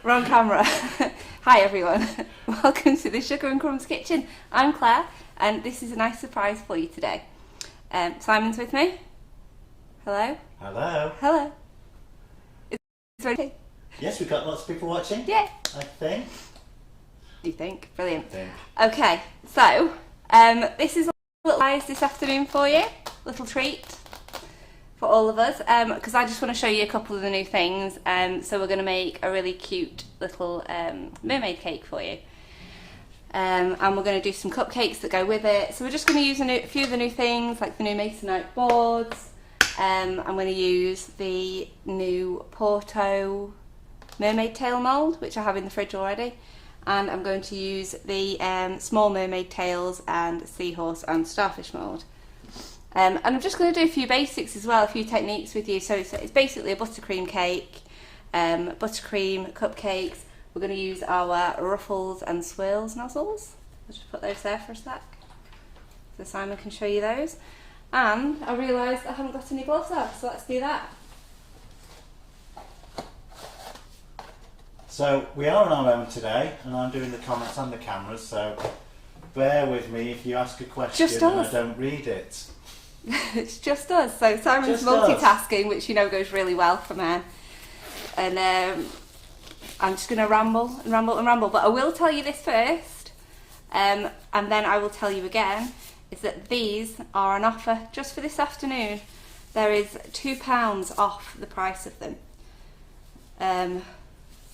Wrong camera. Hi everyone, welcome to the Sugar and Crumbs kitchen. I'm Claire and this is a nice surprise for you today. Simon's with me. Hello. Hello. Hello. Is it ready? Yes, we've got lots of people watching. Yeah. I think. Do you think? Brilliant. I think. Okay, so this is a little surprise this afternoon for you. Little treat for all of us, because I just want to show you a couple of the new things. So we're going to make a really cute little mermaid cake for you. And we're going to do some cupcakes that go with it. So we're just going to use a few of the new things, like the new masonite boards. I'm going to use the new Porto mermaid tail mould, which I have in the fridge already. And I'm going to use the small mermaid tails and seahorse and starfish mould. And I'm just going to do a few basics as well, a few techniques with you. So it's basically a buttercream cake, buttercream cupcakes. We're going to use our ruffles and swirls nozzles. I'll just put those there for a sec, so Simon can show you those. And I realised I haven't got any gloves on, so let's do that. So we are on our own today, and I'm doing the comments and the cameras. So bear with me if you ask a question and I don't read it. It's just us. So Simon's Just multitasking, which you know goes really well for me. And I'm just going to ramble and ramble and ramble. But I will tell you this first, and then I will tell you again, is that these are an offer just for this afternoon. There is £2 off the price of them,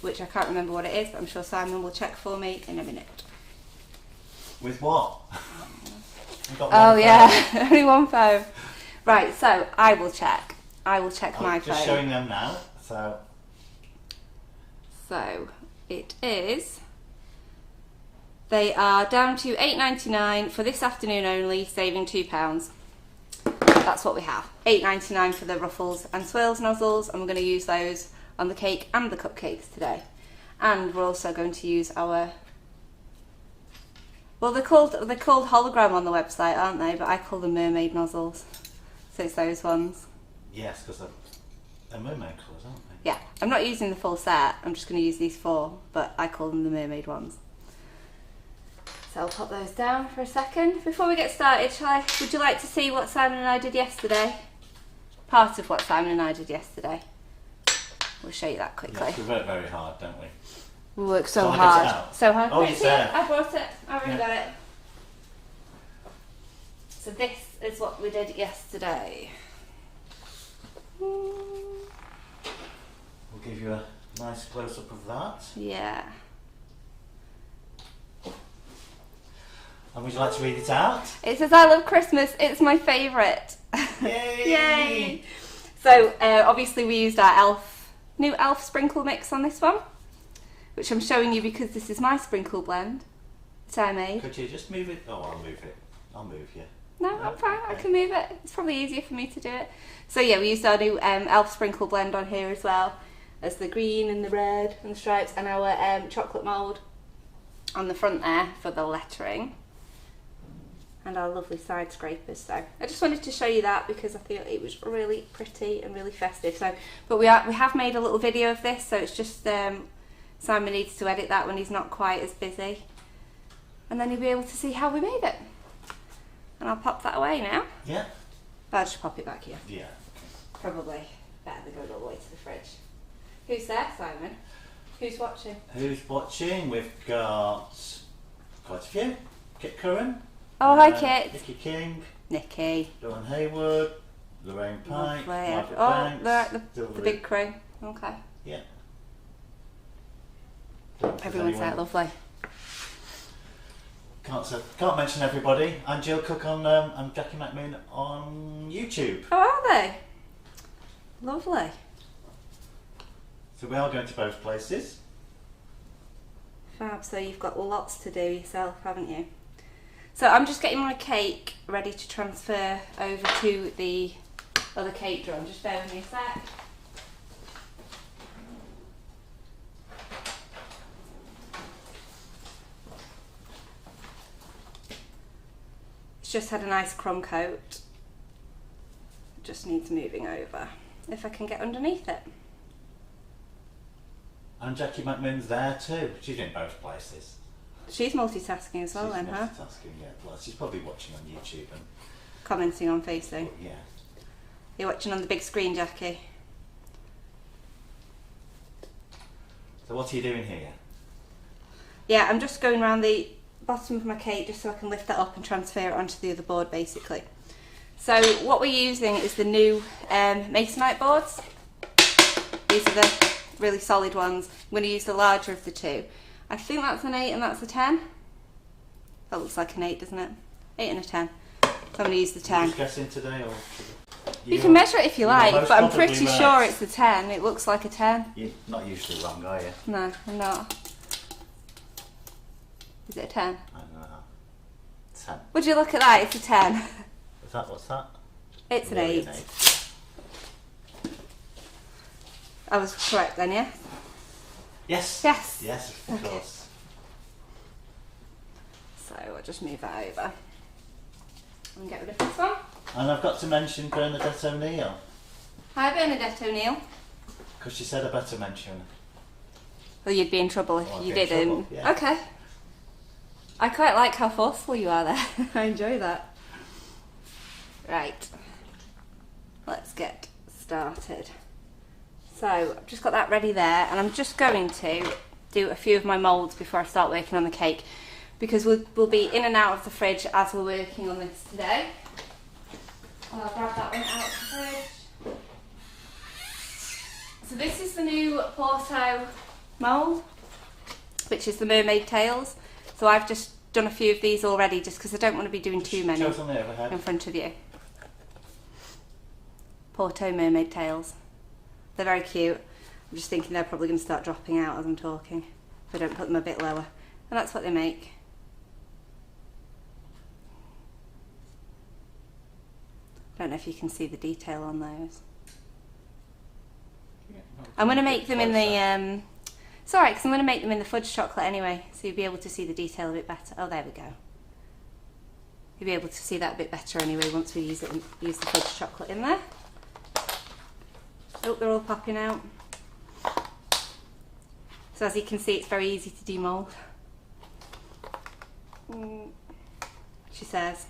which I can't remember what it is, but I'm sure Simon will check for me in a minute. With what? Oh yeah, only one phone. Right, so I will check. I will check my phone. Just showing them now. So it is. They are down to £8.99 for this afternoon only, saving £2. That's what we have. £8.99 for the ruffles and swirls nozzles, and we're going to use those on the cake and the cupcakes today. And we're also going to use our, well, they're called hologram on the website, aren't they? But I call them mermaid nozzles. So it's those ones. Yes, because they're mermaid colours, aren't they? Yeah, I'm not using the full set. I'm just going to use these four, but I call them the mermaid ones. So I'll pop those down for a second. Before we get started, would you like to see what Simon and I did yesterday? Part of what Simon and I did yesterday. We'll show you that quickly. Yes, we work very hard, don't we? We work so Shall I hard. get it out? So hard. Oh, it's there. I brought it. I already got it. So this is what we did yesterday. We'll give you a nice close-up of that. Yeah. And would you like to read it out? It says, "I love Christmas. It's my favourite." Yay! Yay! So obviously we used our new elf sprinkle mix on this one, which I'm showing you because this is my sprinkle blend that I made. Could you just move it? Oh, I'll move it. I'll move you. No, I'm fine. I can move it. It's probably easier for me to do it. So yeah, we used our new elf sprinkle blend on here as well as the green and the red and the stripes, and our chocolate mould on the front there for the lettering, and our lovely side scrapers. So I just wanted to show you that because I thought it was really pretty and really festive. So, but we have made a little video of this, so it's just Simon needs to edit that when he's not quite as busy, and then he'll be able to see how we made it. And I'll pop that away now. Yeah. I'll just pop it back here. Yeah. Probably better than going all the way to the fridge. Who's there, Simon? Who's watching? Who's watching? We've got quite a few. Kit Curran. Oh, hi Kit. Nikki King. Nikki. Dawn Haywood. Lorraine Pike. Margaret Oh, Banks, the big crew. Okay. Yeah. Everyone's there, lovely. Can't mention everybody. And Jill Cook and Jackie McMoon on YouTube. Oh, are they? Lovely. So we are going to both places. Fab. So you've got lots to do yourself, haven't you? So I'm just getting my cake ready to transfer over to the other cake drum. Just bear with me a sec. It's just had a nice crumb coat. It just needs moving over. If I can get underneath it. And Jackie McMinn's there too. She's in both places. She's multitasking as well, She's then, huh? Multitasking, yeah. Well, she's probably watching on YouTube and commenting on Facebook. yeah. You're watching on the big screen, Jackie. So what are you doing here? Yeah, I'm just going around the bottom of my cake just so I can lift that up and transfer it onto the other board, basically. So what we're using is the new masonite boards. These are the really solid ones. I'm going to use the larger of the two. I think that's an 8 and that's a 10. That looks like an 8, doesn't it? 8 and a 10. So I'm going to use the 10. Are you just guessing today, or you can measure it if you like, but I'm pretty right. sure it's the 10. It looks like a 10. You're not usually wrong, are you? No, I'm not. Is it a 10? I don't know. 10. Would you look at that? It's a 10. Is that, what's that? It's an Really 8. an 8. I was correct then, yeah? Yes. Yes. Yes, of Okay. course. So I'll just move that over and get rid of this one. And I've got to mention Bernadette O'Neill, Hi Bernadette O'Neill. because she said I better mention her. Well, you'd be in trouble if Oh, I'd you be in didn't. trouble, yeah. Okay. I quite like how forceful you are there. I enjoy that. Right. Let's get started. So I've just got that ready there, and I'm just going to do a few of my moulds before I start working on the cake, because we'll be in and out of the fridge as we're working on this today. I'll grab that one out of the fridge. So this is the new Porto mould, which is the mermaid tails. So I've just done a few of these already just because I don't want to be doing too many Show us on the overhead. in front of you. Porto mermaid tails. They're very cute. I'm just thinking they're probably going to start dropping out as I'm talking if I don't put them a bit lower. And that's what they make. I don't know if you can see the detail on those. I'm going to make them in the... it's alright because I'm going to make them in the fudge chocolate anyway, so you'll be able to see the detail a bit better. Oh, there we go. You'll be able to see that a bit better anyway once we use the fudge chocolate in there. Oh, they're all popping out. So as you can see, it's very easy to demould. She says.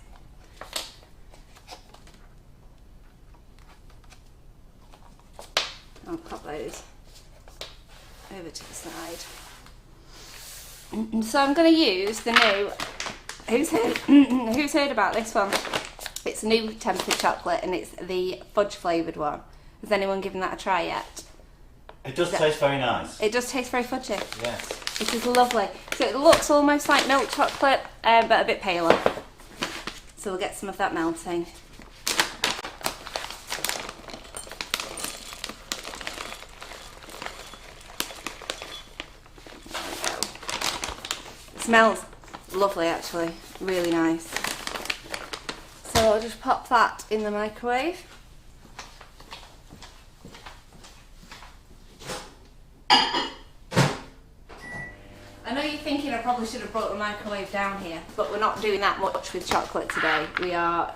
I'll pop those over to the side. So I'm going to use the new, who's heard about this one? It's a new tempered chocolate and it's the fudge flavoured one. Has anyone given that a try yet? It does taste very nice. It does taste very fudgy. Yes. It is lovely. So it looks almost like milk chocolate, but a bit paler. So we'll get some of that melting. There we go. It smells lovely actually, really nice. So I'll just pop that in the microwave. I know you're thinking I probably should have brought the microwave down here, but we're not doing that much with chocolate today. We are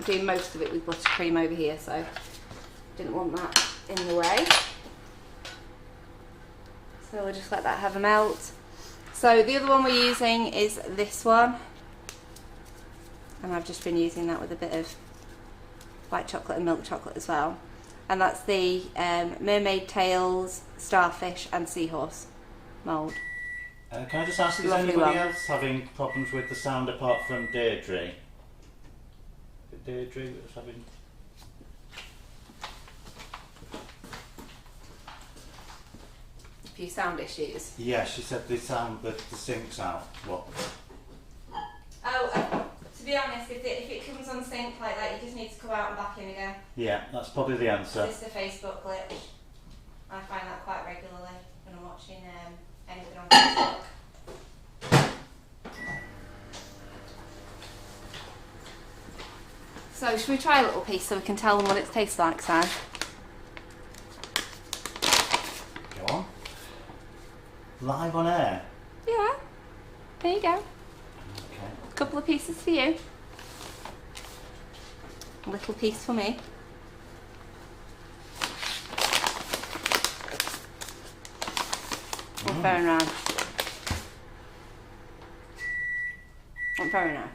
doing most of it with buttercream over here, so didn't want that in the way. So we'll just let that have a melt. So the other one we're using is this one, and I've just been using that with a bit of white chocolate and milk chocolate as well. And that's the mermaid tails, starfish and seahorse mould. Can I just ask, is Lovely anybody one. else having problems with the sound apart from Deirdre? Is it Deirdre that was having... A few sound issues. Yeah, she said the sound, the sync's out. What? Oh, to be honest, if it comes on sync like that, you just need to come out and back in again. Yeah, that's probably the answer. It's a Facebook glitch. I find that quite regularly when I'm watching anything on Facebook. So, should we try a little piece so we can tell them what it tastes like, Si? Go on. Live on air. Yeah. There you go. Okay. A couple of pieces for you. A little piece for me. Oh, very nice. Oh, very nice.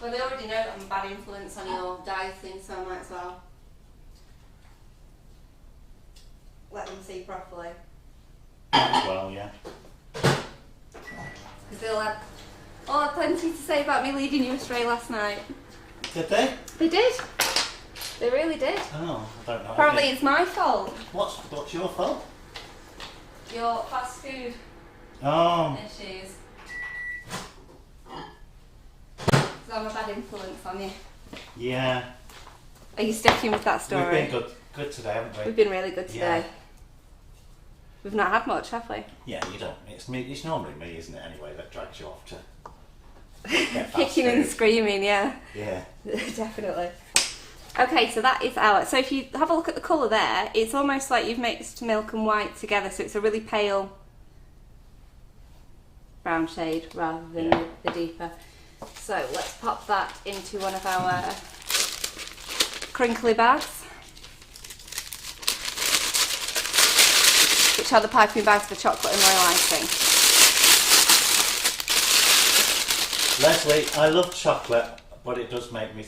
Well, they already know that I'm a bad influence on your dieting, so I might as well let them see properly. Well, yeah. Because they'll have plenty to say about me leading you astray last night. Did they? They did. They really did. Oh, I don't know. Apparently it's my fault. What's your fault? Your fast food issues. Because I'm a bad influence on you. Yeah. Are you sticking with that story? We've been good today, haven't we? We've been really good today. Yeah. We've not had much, have we? Yeah, you don't. It's me. It's normally me, isn't it? Anyway, that drags you off to get fast Kicking food. and screaming, yeah. Yeah. Definitely. Okay, so that is our... So if you have a look at the colour there, it's almost like you've mixed milk and white together, so it's a really pale brown shade rather than the deeper. So let's pop that into one of our crinkly bags, which are the piping bags for chocolate and royal icing. Leslie, I love chocolate, but it does make me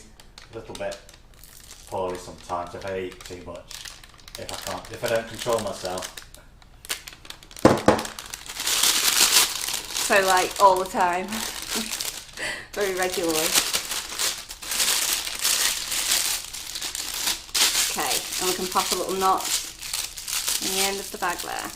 a little bit poorly sometimes if I eat too much. If I don't control myself. So like all the time, very regularly. Okay, and we can pop a little knot in the end of the bag there.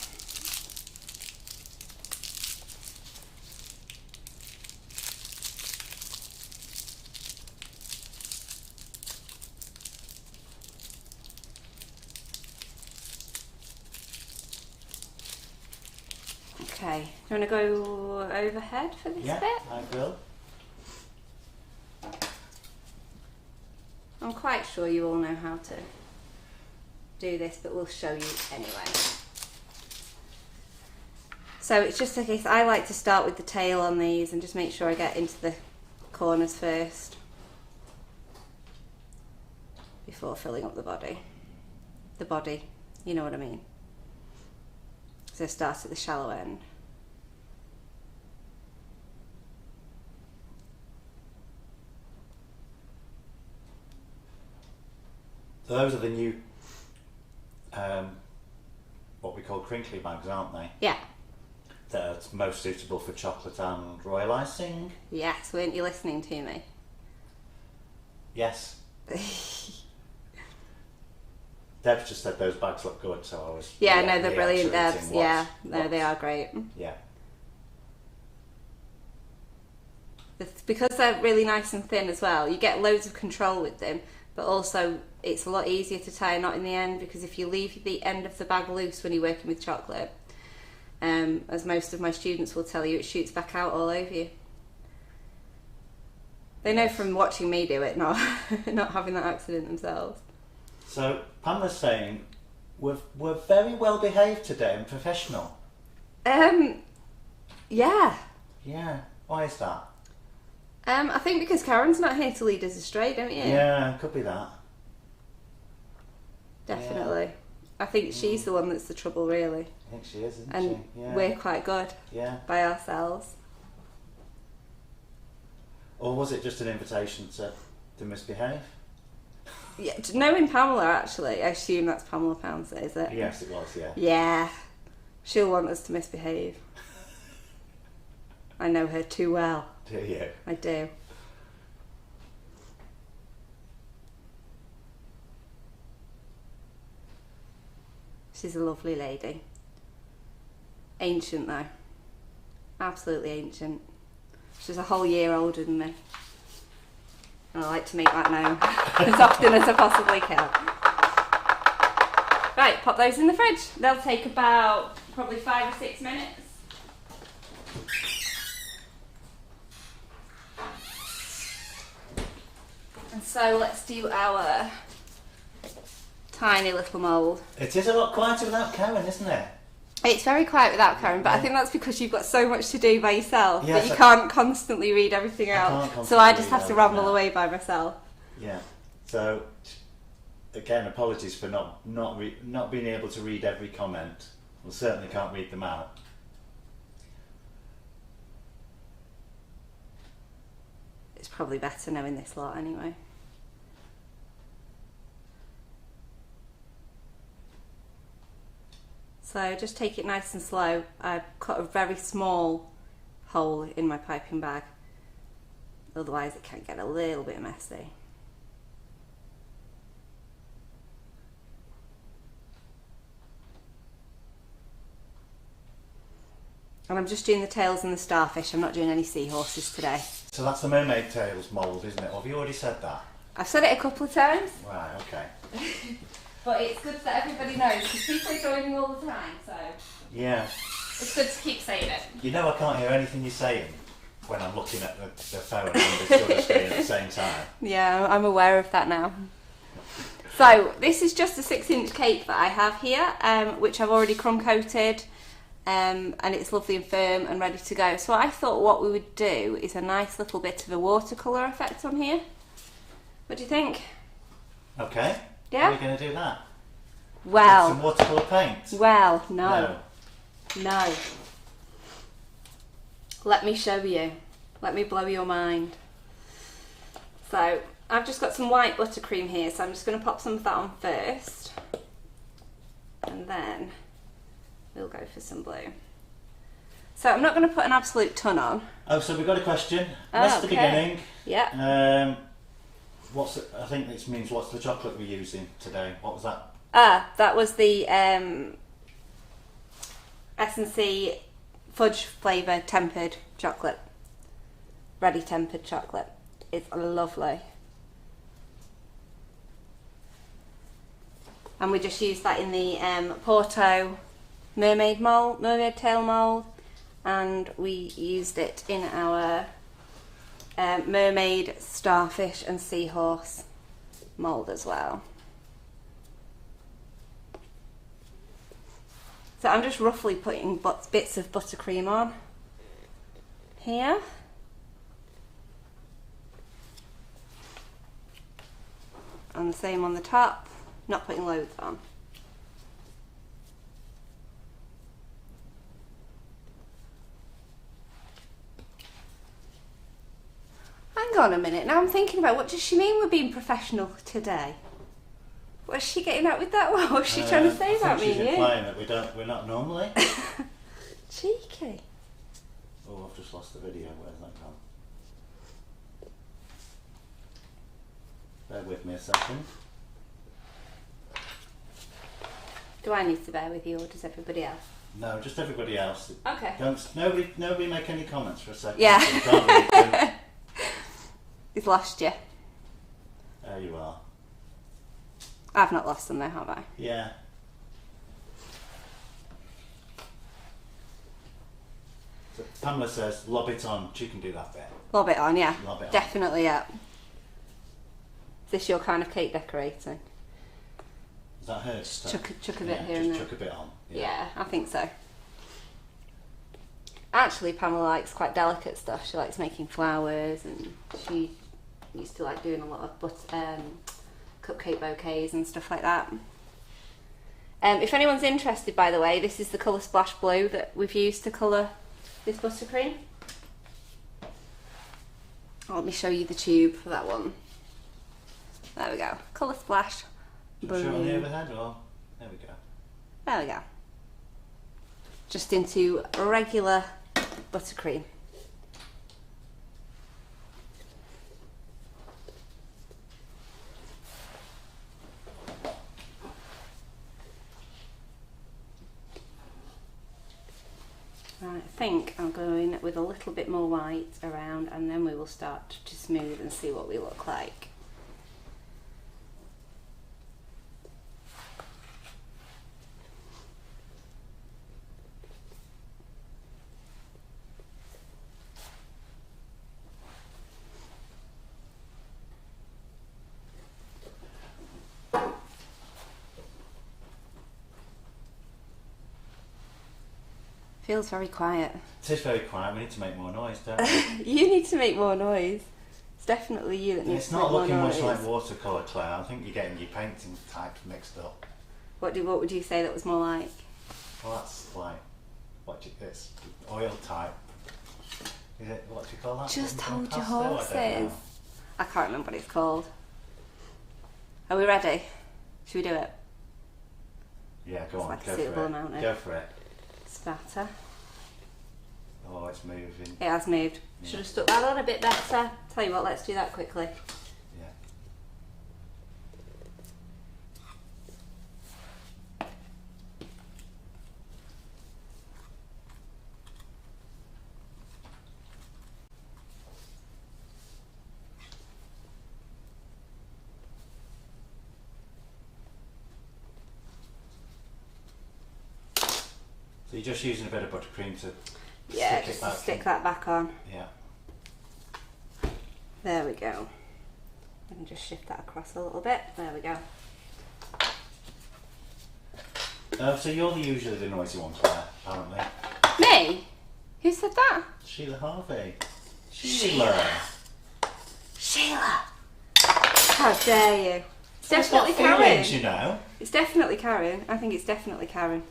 Okay, do you want to go overhead for this bit? I will. I'm quite sure you all know how to do this, but we'll show you anyway. So it's just a case, I like to start with the tail on these and just make sure I get into the corners first before filling up the body. The body, you know what I mean. So start at the shallow end. So those are the new, what we call crinkly bags, aren't they? Yeah. That's most suitable for chocolate and royal icing. Yes, weren't you listening to me? Yes. Deb's just said those bags look good, so I was... Yeah, no, they're brilliant, Debs. Yeah, no, they are great. Yeah. It's because they're really nice and thin as well, you get loads of control with them, but also it's a lot easier to tie a knot in the end, because if you leave the end of the bag loose when you're working with chocolate, as most of my students will tell you, it shoots back out all over you. They know from watching me do it, not having that accident themselves. So Pamela's saying we're very well behaved today and professional. Yeah. Yeah. Why is that? I think because Karen's not here to lead us astray, don't you? Yeah, could be that. Definitely. Yeah. I think she's the one that's the trouble, really. I think she is, isn't and she? Yeah. We're quite good. Yeah. By ourselves. Or was it just an invitation to misbehave? Yeah, knowing Pamela, actually, I assume that's Pamela Pouncer, is it? Yes, it was, yeah. Yeah. She'll want us to misbehave. I know her too well. Do you? I do. She's a lovely lady. Ancient though. Absolutely ancient. She's a whole year older than me. And I like to make that known as often as I possibly can. Right, pop those in the fridge. They'll take about probably 5 or 6 minutes. And so let's do our tiny little mould. It is a lot quieter without Karen, isn't it? It's very quiet without Karen, but I think that's because you've got so much to do by yourself that you can't constantly read everything out. So I just have to ramble away by myself. Yeah. So again, apologies for not being able to read every comment. We certainly can't read them out. It's probably better knowing this lot anyway. So just take it nice and slow. I've cut a very small hole in my piping bag, otherwise it can get a little bit messy. And I'm just doing the tails and the starfish. I'm not doing any seahorses today. So that's the mermaid tails mould, isn't it? Or have you already said that? I've said it a couple of times. Right, okay. But it's good that everybody knows, because people are joining all the time, so Yeah. it's good to keep saying it. You know I can't hear anything you're saying when I'm looking at the phone and the shutter screen at the same time. Yeah, I'm aware of that now. So this is just a 6-inch cake that I have here, which I've already crumb coated, and it's lovely and firm and ready to go. So I thought what we would do is a nice little bit of a watercolour effect on here. What do you think? Okay. Yeah? How are we going to do that? Well. Some watercolour paint? Well, no. No. Let me show you. Let me blow your mind. So I've just got some white buttercream here, so I'm just going to pop some of that on first, and then we'll go for some blue. So I'm not going to put an absolute ton on. Oh, so we've got a question. Oh, That's the okay. beginning. Yeah. I think this means what's the chocolate we're using today? What was that? That was the S&C fudge flavour tempered chocolate. Ready tempered chocolate. It's lovely. And we just used that in the Porto mermaid mould, mermaid tail mould, and we used it in our mermaid, starfish and seahorse mould as well. So I'm just roughly putting bits of buttercream on here. And the same on the top, not putting loads on. Hang on a minute, now I'm thinking about, what does she mean we're being professional today? What is she getting at with that? What was she trying to say about me and you? She's implying that we're not normally. Cheeky. Oh, I've just lost the video. Where's that gone? Bear with me a second. Do I need to bear with you, or does everybody else? No, just everybody else. Okay. Nobody make any comments for a second. Yeah. You can't read them. He's lost you. There you are. I've not lost them though, have I? Yeah. So Pamela says, lob it on. She can do that bit. Lob it on, yeah. Lob it on. Definitely, yeah. Is this your kind of cake decorating? Is that her? Just chuck a bit Yeah, here and just there. chuck a bit on. Yeah, I think so. Actually, Pamela likes quite delicate stuff. She likes making flowers, and she used to like doing a lot of cupcake bouquets and stuff like that. If anyone's interested, by the way, this is the Colour Splash Blue that we've used to colour this buttercream. Let me show you the tube for that one. There we go. Colour Splash Blue. Show it on the overhead, or there we go. There we go. Just into regular buttercream. Right, I think I'm going with a little bit more white around, and then we will start to smooth and see what we look like. Feels very quiet. It is very quiet. We need to make more noise, don't we? You need to make more noise. It's definitely you that needs It's to not make more looking much noise. like watercolour, Claire. I think you're getting your painting types mixed up. What would you say that was more like? Well, that's like it's oil type. Is it, what do you call that? Just hold your Impasto? I don't horses. know. I can't remember what it's called. Are we ready? Should we do it? Yeah, go It's on. like a Go suitable for it. amount, eh? Go for it. Spatter. Oh, it's moving. It has moved. Should have stuck that on a bit better. Tell you what, let's do that quickly. Yeah. So you're just using a bit of buttercream to Yeah, stick just it to back stick in. that back on. Yeah. There we go. I can just shift that across a little bit. There we go. So you're usually the noisy one, Claire, apparently. Me? Who said that? Sheila Harvey. Sheila. Sheila! How dare you? It's That's not definitely Karen. feelings, you know. It's definitely Karen. I think it's definitely Karen.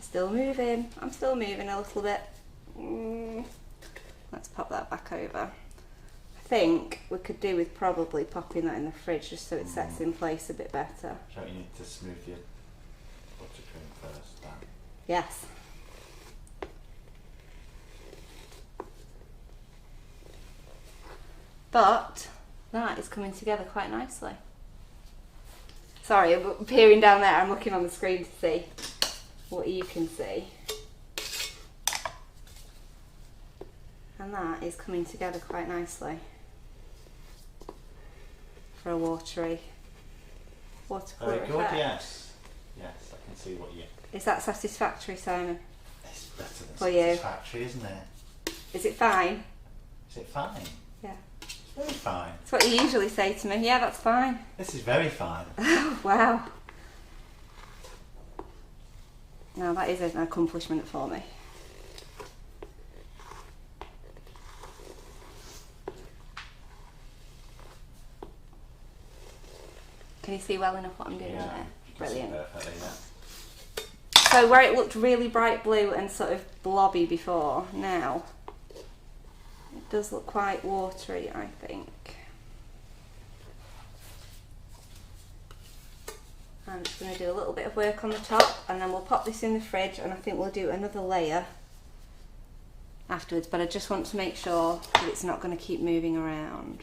Still moving. I'm still moving a little bit. Let's pop that back over. I think we could do with probably popping that in the fridge just so it sets in place a bit better. Don't you need to smooth your buttercream first, Dan? Yes. But that is coming together quite nicely. Sorry, I'm peering down there. I'm looking on the screen to see what you can see. And that is coming together quite nicely for a watercolour Very good, effect. yes. Yes, I can see what you... Is that satisfactory, Simon? It's better than For you. Satisfactory, isn't it? Is it fine? Is it fine? Yeah. It's very fine. That's what you usually say to me. Yeah, that's fine. This is very fine. Oh, wow. Now that is an accomplishment for me. Can you see well enough what I'm doing Yeah, there? you can see Brilliant. perfectly, yeah. So where it looked really bright blue and sort of blobby before, now it does look quite watery, I think. I'm just going to do a little bit of work on the top and then we'll pop this in the fridge, and I think we'll do another layer afterwards, but I just want to make sure that it's not going to keep moving around.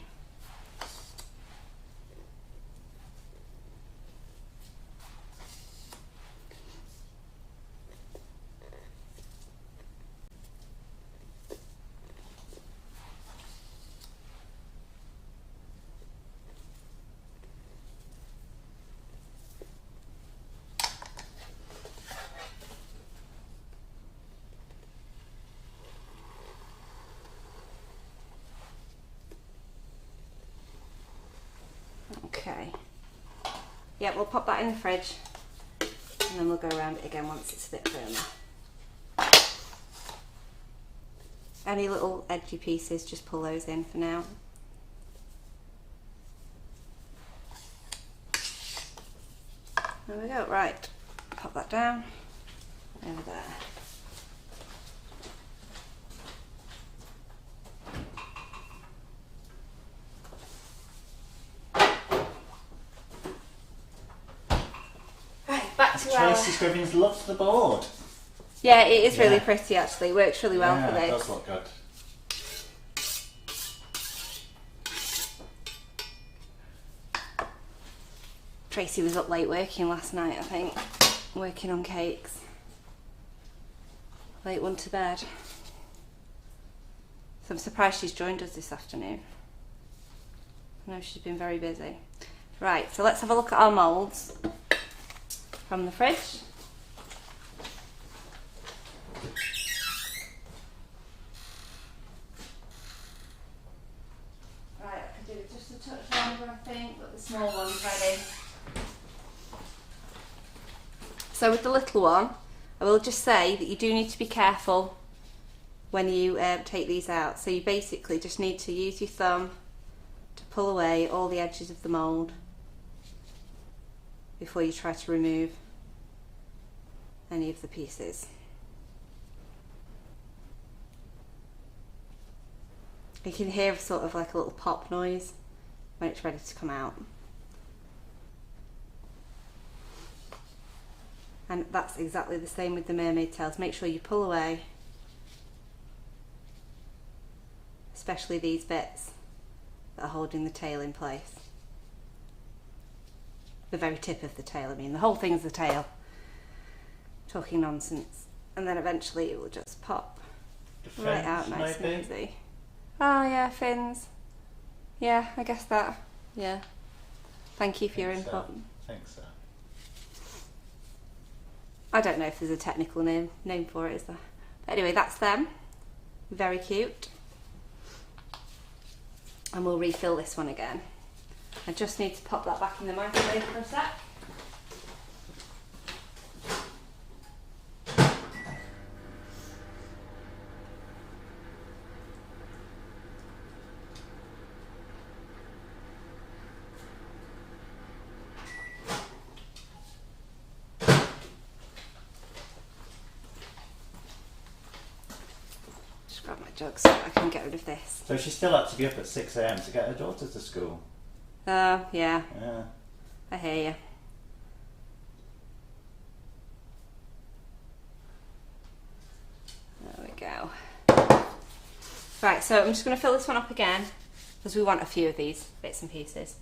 Okay. Yeah, we'll pop that in the fridge and then we'll go around it again once it's a bit firmer. Any little edgy pieces, just pull those in for now. There we go, right. Pop that down. Over there. Tracy Scribbins loves the board. Yeah, it is really Yeah. pretty actually. It works really well Yeah, for it this. does look good. Tracy was up late working last night, I think. Working on cakes. Late one to bed. So I'm surprised she's joined us this afternoon. I know she's been very busy. Right, so let's have a look at our moulds from the fridge. Right, I could do it just a touch longer, I think, but the small one's ready. So with the little one, I will just say that you do need to be careful when you take these out. So you basically just need to use your thumb to pull away all the edges of the mould before you try to remove any of the pieces. You can hear sort of like a little pop noise when it's ready to come out. And that's exactly the same with the mermaid tails. Make sure you pull away, especially these bits that are holding the tail in place. The very tip of the tail, I mean, the whole thing's the tail. Talking nonsense. And then eventually it will just pop right out nice and easy. Oh yeah, fins. Yeah, I guess that. Yeah. Thank you for your input. Thanks, sir. I don't know if there's a technical name for it, is there? But anyway, that's them. Very cute. And we'll refill this one again. I just need to pop that back in the microwave for a sec. Grab my jug so I can get rid of this. So she still had to be up at 6 AM to get her daughter to school. Oh, yeah. Yeah. I hear you. There we go. Right, so I'm just going to fill this one up again because we want a few of these bits and pieces.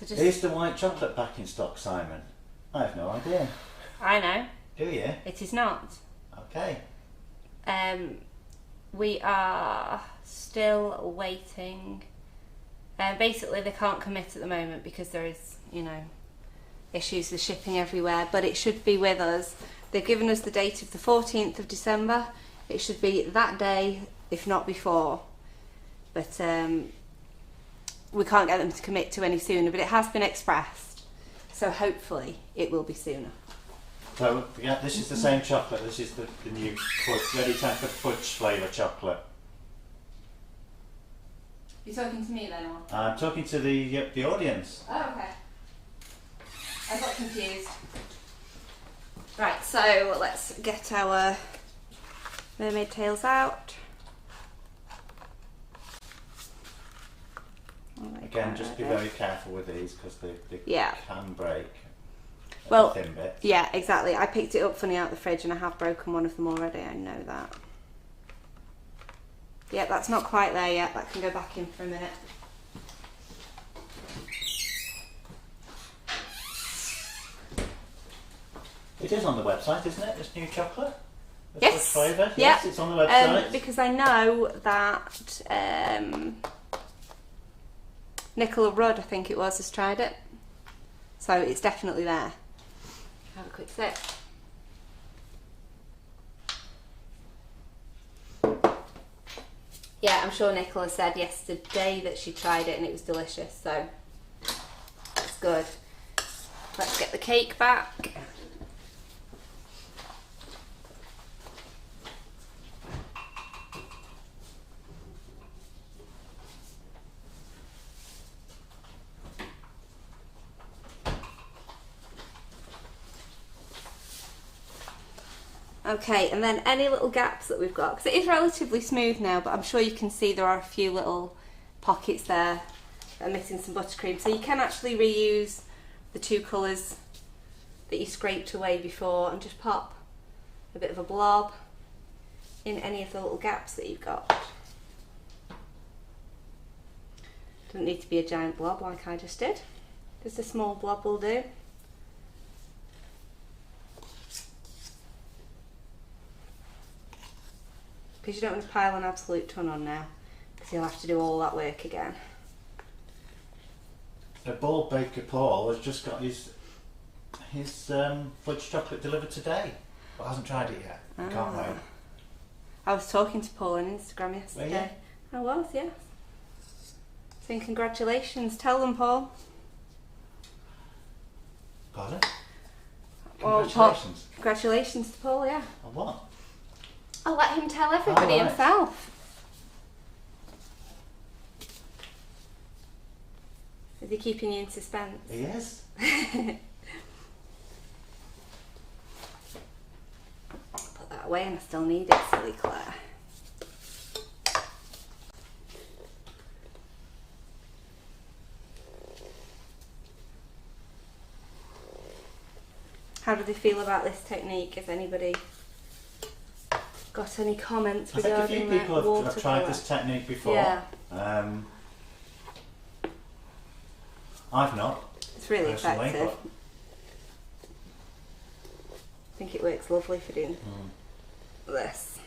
So Is the white chocolate back in stock, Simon? I have no idea. I know. Do you? It is not. Okay. We are still waiting. Basically, they can't commit at the moment because there is, you know, issues with shipping everywhere, but it should be with us. They've given us the date of the 14th of December. It should be that day, if not before. But we can't get them to commit to any sooner, but it has been expressed. So hopefully it will be sooner. So, yeah, this is the same chocolate. This is the new ready time for fudge flavour chocolate. You're talking to me then, or? I'm talking to the audience. Oh, okay. I got confused. Right, so let's get our mermaid tails out. Again, just be very careful with these because they can break. Well, thin bits. Yeah, exactly. I picked it up funny out the fridge and I have broken one of them already, I know that. Yeah, that's not quite there yet, that can go back in for a minute. It is on the website, isn't it, this new chocolate? The Yes. fudge flavour? Yeah. Yes, it's on the website. Because I know that Nicola Rudd, I think it was, has tried it. So it's definitely there. Have a quick sip. Yeah, I'm sure Nicola said yesterday that she tried it and it was delicious, so that's good. Let's get the cake back. Okay, and then any little gaps that we've got, because it is relatively smooth now, but I'm sure you can see there are a few little pockets there that are missing some buttercream. So you can actually reuse the two colours that you scraped away before and just pop a bit of a blob in any of the little gaps that you've got. Doesn't need to be a giant blob like I just did. Just a small blob will do. Because you don't want to pile an absolute ton on now, because you'll have to do all that work again. Bald Baker Paul has just got his fudge chocolate delivered today, but hasn't tried it yet. Can't wait. I was talking to Paul on Instagram yesterday. I was, yes. Saying congratulations. Tell them, Paul. Pardon? Well, Congratulations. Congratulations to Paul, yeah. On what? I'll let him tell everybody himself. Is he keeping you in suspense? He is. Put that away and I still need it, silly Claire. How do they feel about this technique? Has anybody got any comments regarding I think a few people have tried this technique before. Yeah. I've not. It's really effective. But I think it works lovely for doing this.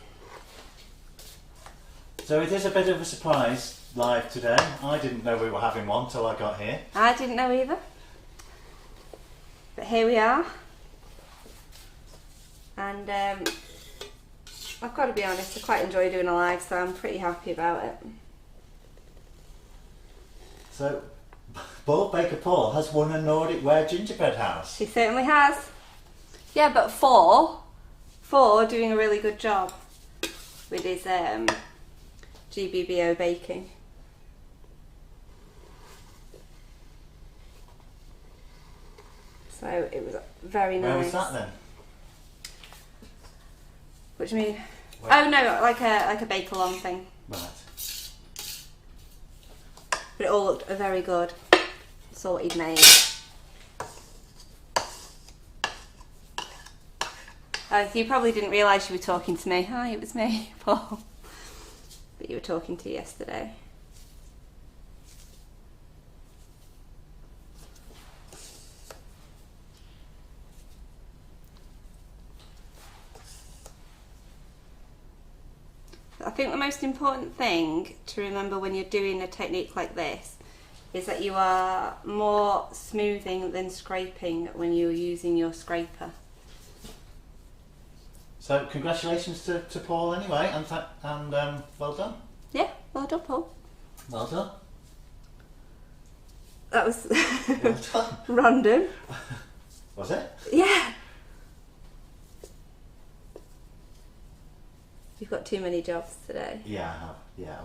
So it is a bit of a surprise live today. I didn't know we were having one till I got here. I didn't know either. But here we are. And I've got to be honest, I quite enjoy doing a live, so I'm pretty happy about it. So, Bald Baker Paul has won a Nordic Ware gingerbread house. He certainly has. Yeah, but four doing a really good job with his GBBO baking. So it was very nice. Where was that then? What do you mean? Where? Oh no, like a bake-along thing. Right. But it all looked very good. That's all he'd made. You probably didn't realise you were talking to me. Hi, it was me, Paul. That you were talking to yesterday. I think the most important thing to remember when you're doing a technique like this is that you are more smoothing than scraping when you're using your scraper. So congratulations to Paul anyway, and well done. Yeah, well done, Paul. Well done. That was Well done. random. Was it? Yeah. You've got too many jobs today. Yeah, I have. Yeah, I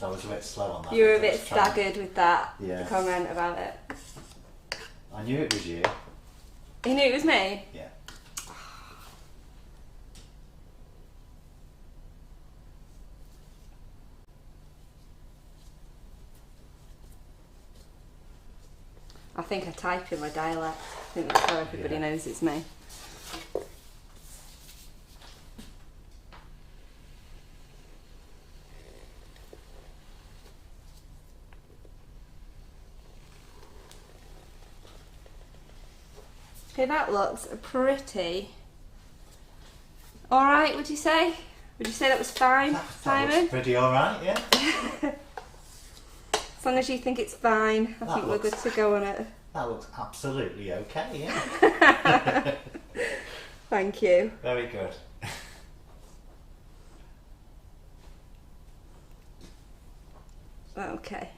was a bit slow on that. You were a bit staggered with that comment about it. I knew it was you. You knew it was me? Yeah. I think I type in my dialect. I think that's how everybody knows it's me. Okay, that looks pretty alright, would you say? Would you say that was fine, Simon? That looks pretty alright, yeah. As long as you think it's fine, I think we're good to go on it. That looks absolutely okay, yeah. Thank you. Very good. Okay.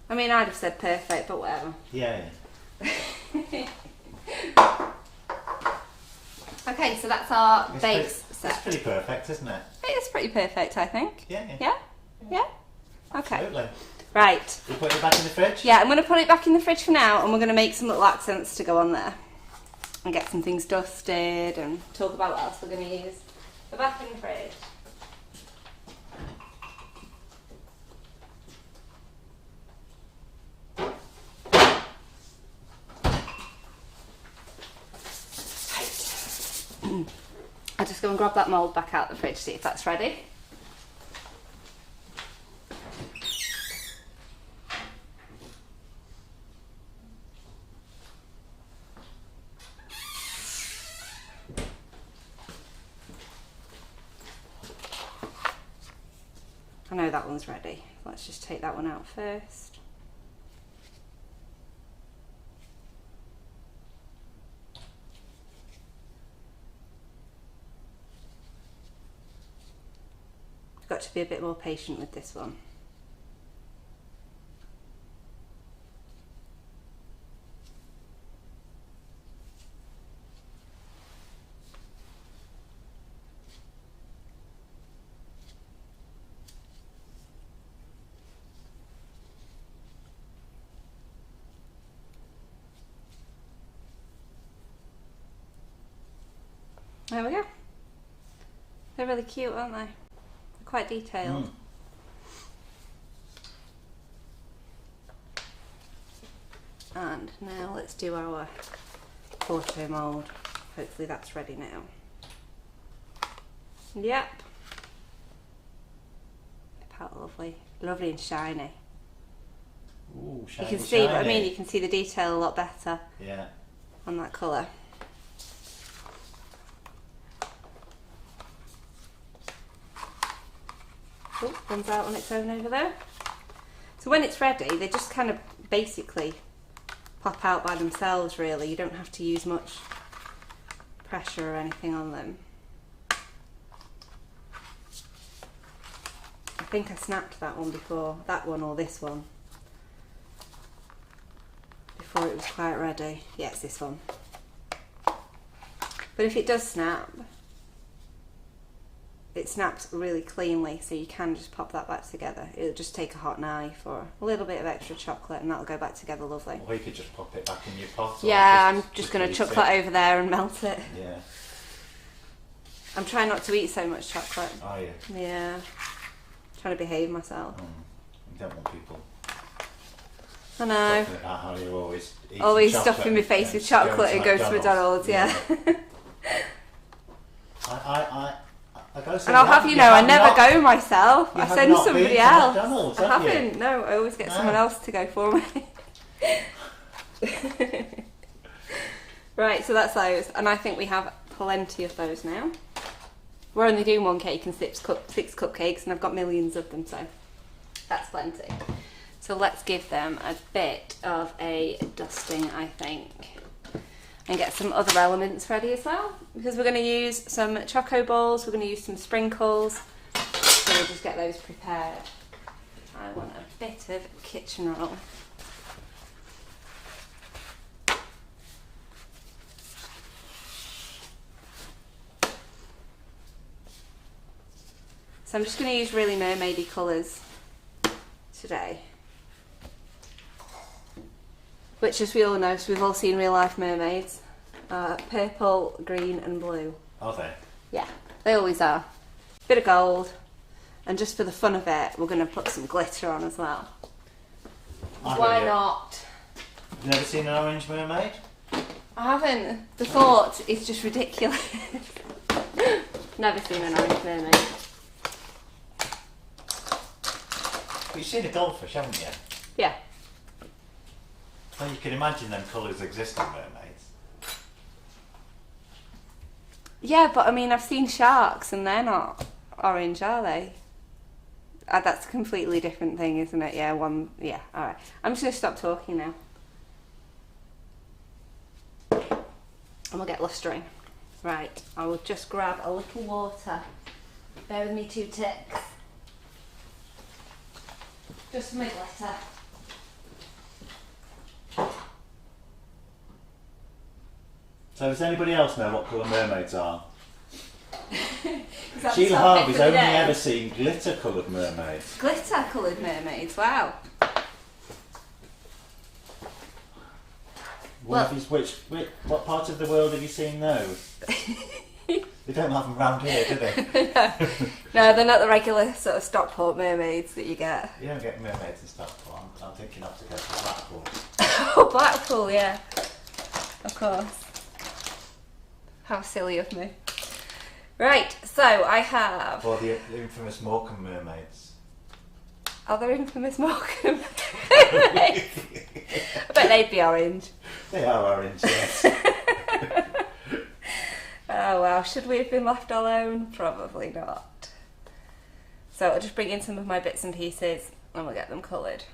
I mean, I'd have said perfect, but whatever. Yeah. Okay, so that's our bakes set. It's pretty perfect, isn't it? It's pretty perfect, I think. Yeah. Yeah? Okay. Absolutely. Right. You put it back in the fridge? Yeah, I'm going to put it back in the fridge for now, and we're going to make some little accents to go on there. And get some things dusted, and talk about what else we're going to use. So back in the fridge. I'll just go and grab that mould back out the fridge, see if that's ready. I know that one's ready. Let's just take that one out first. got to be a bit more patient with this one. There we go. They're really cute, aren't they? They're quite detailed. And now let's do our auto mould. Hopefully that's ready now. Yep. How lovely. Lovely and shiny. Ooh, shiny, you can see, shiny. I mean, you can see the detail a lot better. Yeah. On that colour. Oh, one's out on its own over there. So when it's ready, they just kind of basically pop out by themselves, really. You don't have to use much pressure or anything on them. I think I snapped that one before, that one or this one, before it was quite ready. Yeah, it's this one. But if it does snap, it snaps really cleanly, so you can just pop that back together. It'll just take a hot knife or a little bit of extra chocolate and that'll go back together lovely. Or you could just pop it back in your pot. Yeah, I'm just going to chuck that over there and melt it. Yeah. I'm trying not to eat so much chocolate. Are you? Yeah. Trying to behave myself. You don't want people... I know. How you always stuffing my face with chocolate and go to McDonald's, yeah. I gotta say, and I'll have you know, I never go myself. You I have send not somebody been to else. McDonald's, I have you? haven't. No, I always get someone else to go for me. Right, so that's those, and I think we have plenty of those now. We're only doing one cake and six cupcakes, and I've got millions of them, so that's plenty. So let's give them a bit of a dusting, I think. And get some other elements ready as well, because we're going to use some choco balls, we're going to use some sprinkles, so we'll just get those prepared. I want a bit of kitchen roll. So I'm just going to use really mermaidy colours today. Which, as we all know, so we've all seen real life mermaids, purple, green and blue. Are they? Yeah, they always are. Bit of gold, and just for the fun of it, we're going to put some glitter on as well. Why not? Have you never seen an orange mermaid? I haven't. The thought is just ridiculous. Never seen an orange mermaid. You've seen a goldfish, haven't you? Yeah. Well, you can imagine them colours exist in mermaids. Yeah, but I mean, I've seen sharks and they're not orange, are they? That's a completely different thing, isn't it? Yeah, yeah, alright. I'm just going to stop talking now. And we'll get lustering. Right, I will just grab a little water. Bear with me 2 ticks. Just for my glitter. So does anybody else know what colour mermaids are? Sheila Harvey's only ever seen glitter coloured mermaids. Glitter coloured mermaids, wow. What part of the world have you seen those? They don't have them round here, do they? No, they're not the regular sort of Stockport mermaids that you get. You don't get mermaids in Stockport. I'm thinking of to go to Blackpool. Oh, Blackpool, yeah. Of course. How silly of me. Right, so I have... Or the infamous Morecambe mermaids. Are there infamous Morecambe mermaids? I bet they'd be orange. They are orange, yes. Oh wow, should we have been left alone? Probably not. So I'll just bring in some of my bits and pieces and we'll get them coloured.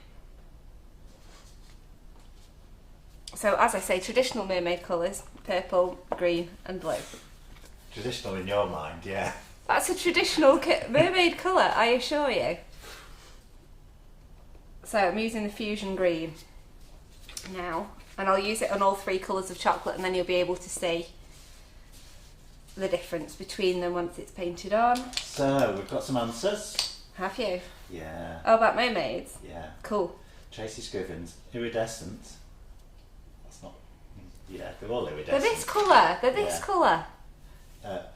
So as I say, traditional mermaid colours, purple, green and blue. Traditional in your mind, yeah. That's a traditional mermaid colour, I assure you. So I'm using the fusion green now, and I'll use it on all 3 colours of chocolate, and then you'll be able to see the difference between them once it's painted on. So we've got some answers. Have you? Yeah. Oh, about mermaids? Yeah. Cool. Tracy Scrivens, iridescent. That's not. Yeah, they're all iridescent. They're this colour. They're this colour.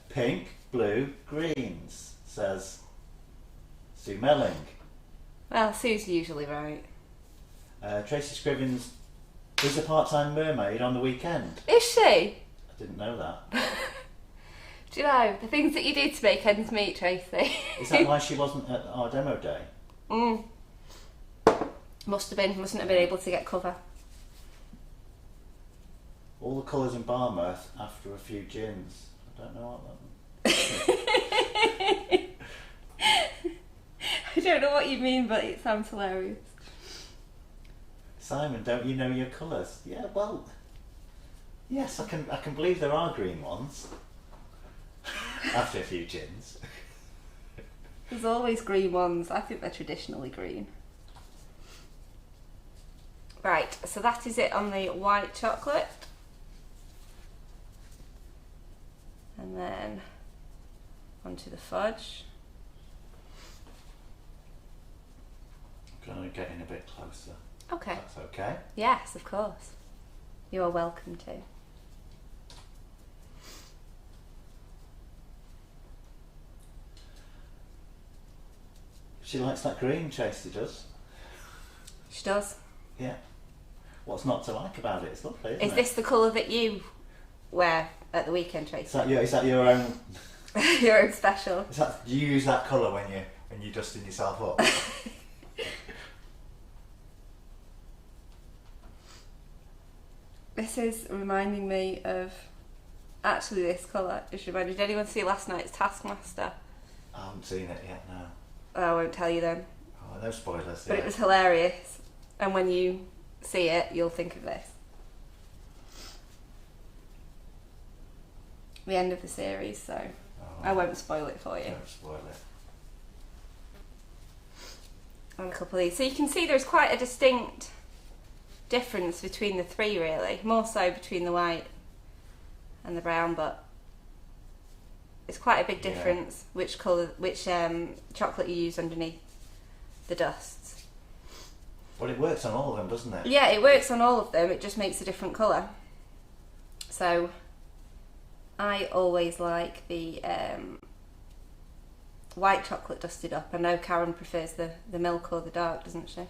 Pink, blue, greens, says Sue Melling. Well, Sue's usually right. Tracy Scrivens is a part-time mermaid on the weekend. Is she? I didn't know that. Do you know, the things that you do to make ends meet, Tracy. Is that why she wasn't at our demo day? Mustn't have been able to get cover. All the colours in Barmouth after a few gins. I don't know what that I don't know what you mean, but it sounds hilarious. Simon, don't you know your colours? Yeah, well, yes, I can believe there are green ones after a few gins. There's always green ones. I think they're traditionally green. Right, so that is it on the white chocolate. And then onto the fudge. I'm going to get in a bit closer. Okay. That's okay. Yes, of course. You are welcome to. She likes that green, Tracy does. She does. Yeah. What's not to like about it? It's lovely, isn't Is it? this the colour that you wear at the weekend, Tracy? Is that your own? Your own special. Do you use that colour when you're dusting yourself up? This is reminding me of, actually this colour is reminding, did anyone see last night's Taskmaster? I haven't seen it yet, no. Oh, I won't tell you then. Oh, no spoilers. But it was hilarious, and when you see it, you'll think of this. The end of the series, so I won't spoil it for you. Don't spoil it. On a couple of these. So you can see there's quite a distinct difference between the 3 really, more so between the white and the brown, but it's quite a big difference which chocolate you use underneath the dusts. Well, it works on all of them, doesn't it? Yeah, it works on all of them, it just makes a different colour. So I always like the white chocolate dusted up. I know Karen prefers the milk or the dark, doesn't she?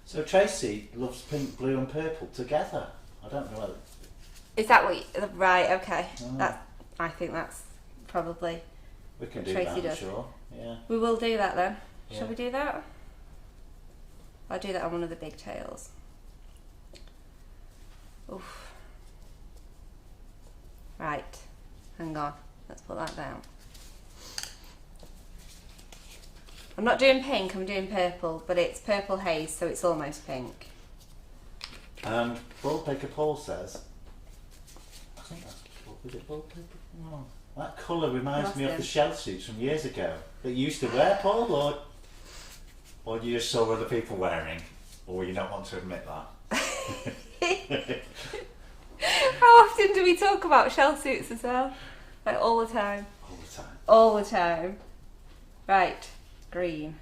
So Tracy loves pink, blue and purple together. I don't know whether... Is that what you... Right, okay. I think that's probably... We can do Tracy that, does. sure. Yeah. We will do that then. Yeah. Shall we do that? I'll do that on one of the big tails. Oof. Right. Hang on. Let's put that down. I'm not doing pink, I'm doing purple, but it's purple haze, so it's almost pink. And Wallpaper Paul says... I think that's... Was it Wallpaper? Oh, that colour reminds me of the shell suits from years ago that you used to wear, Paul, or you just saw other people wearing, or you don't want to admit that? How often do we talk about shell suits as well? Like all the time. All the time. All the time. Right, green.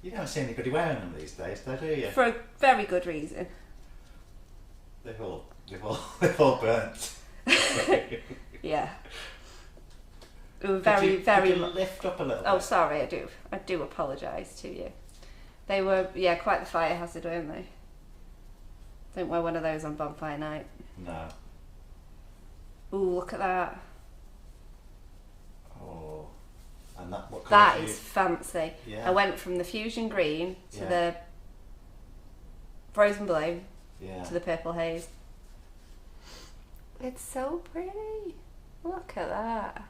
You don't see anybody wearing them these days, though, do you? For a very good reason. They've all burnt. Yeah. They were very, could you lift up a little bit? Oh, sorry, I do apologise to you. They were, quite the fire hazard, weren't they? Don't wear one of those on bonfire night. No. Ooh, look at that. Oh. And what colour That do you... is fancy. Yeah. I went from the fusion green to Yeah. the frozen blue Yeah. to the purple haze. It's so pretty. Look at that.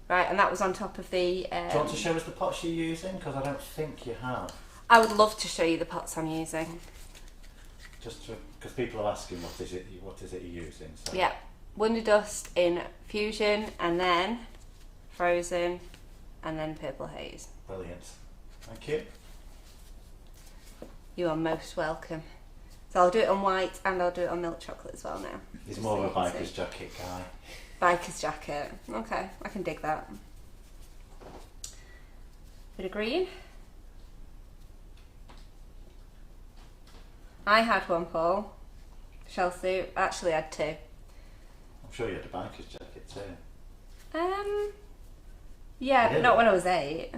Right, and that was on top of the... Do you want to show us the pots you're using? Because I don't think you have. I would love to show you the pots I'm using. Just because people are asking what is it you're using. So. Yeah. Wonder Dust in Fusion, and then Frozen, and then Purple Haze. Brilliant. Thank you. You are most welcome. So I'll do it on white and I'll do it on milk chocolate as well now. He's more of a biker's jacket guy. Biker's jacket. Okay, I can dig that. Bit of green. I had one, Paul. Shell suit. Actually, I had two. I'm sure you had a biker's jacket too. Yeah, Really? but not when I was 8.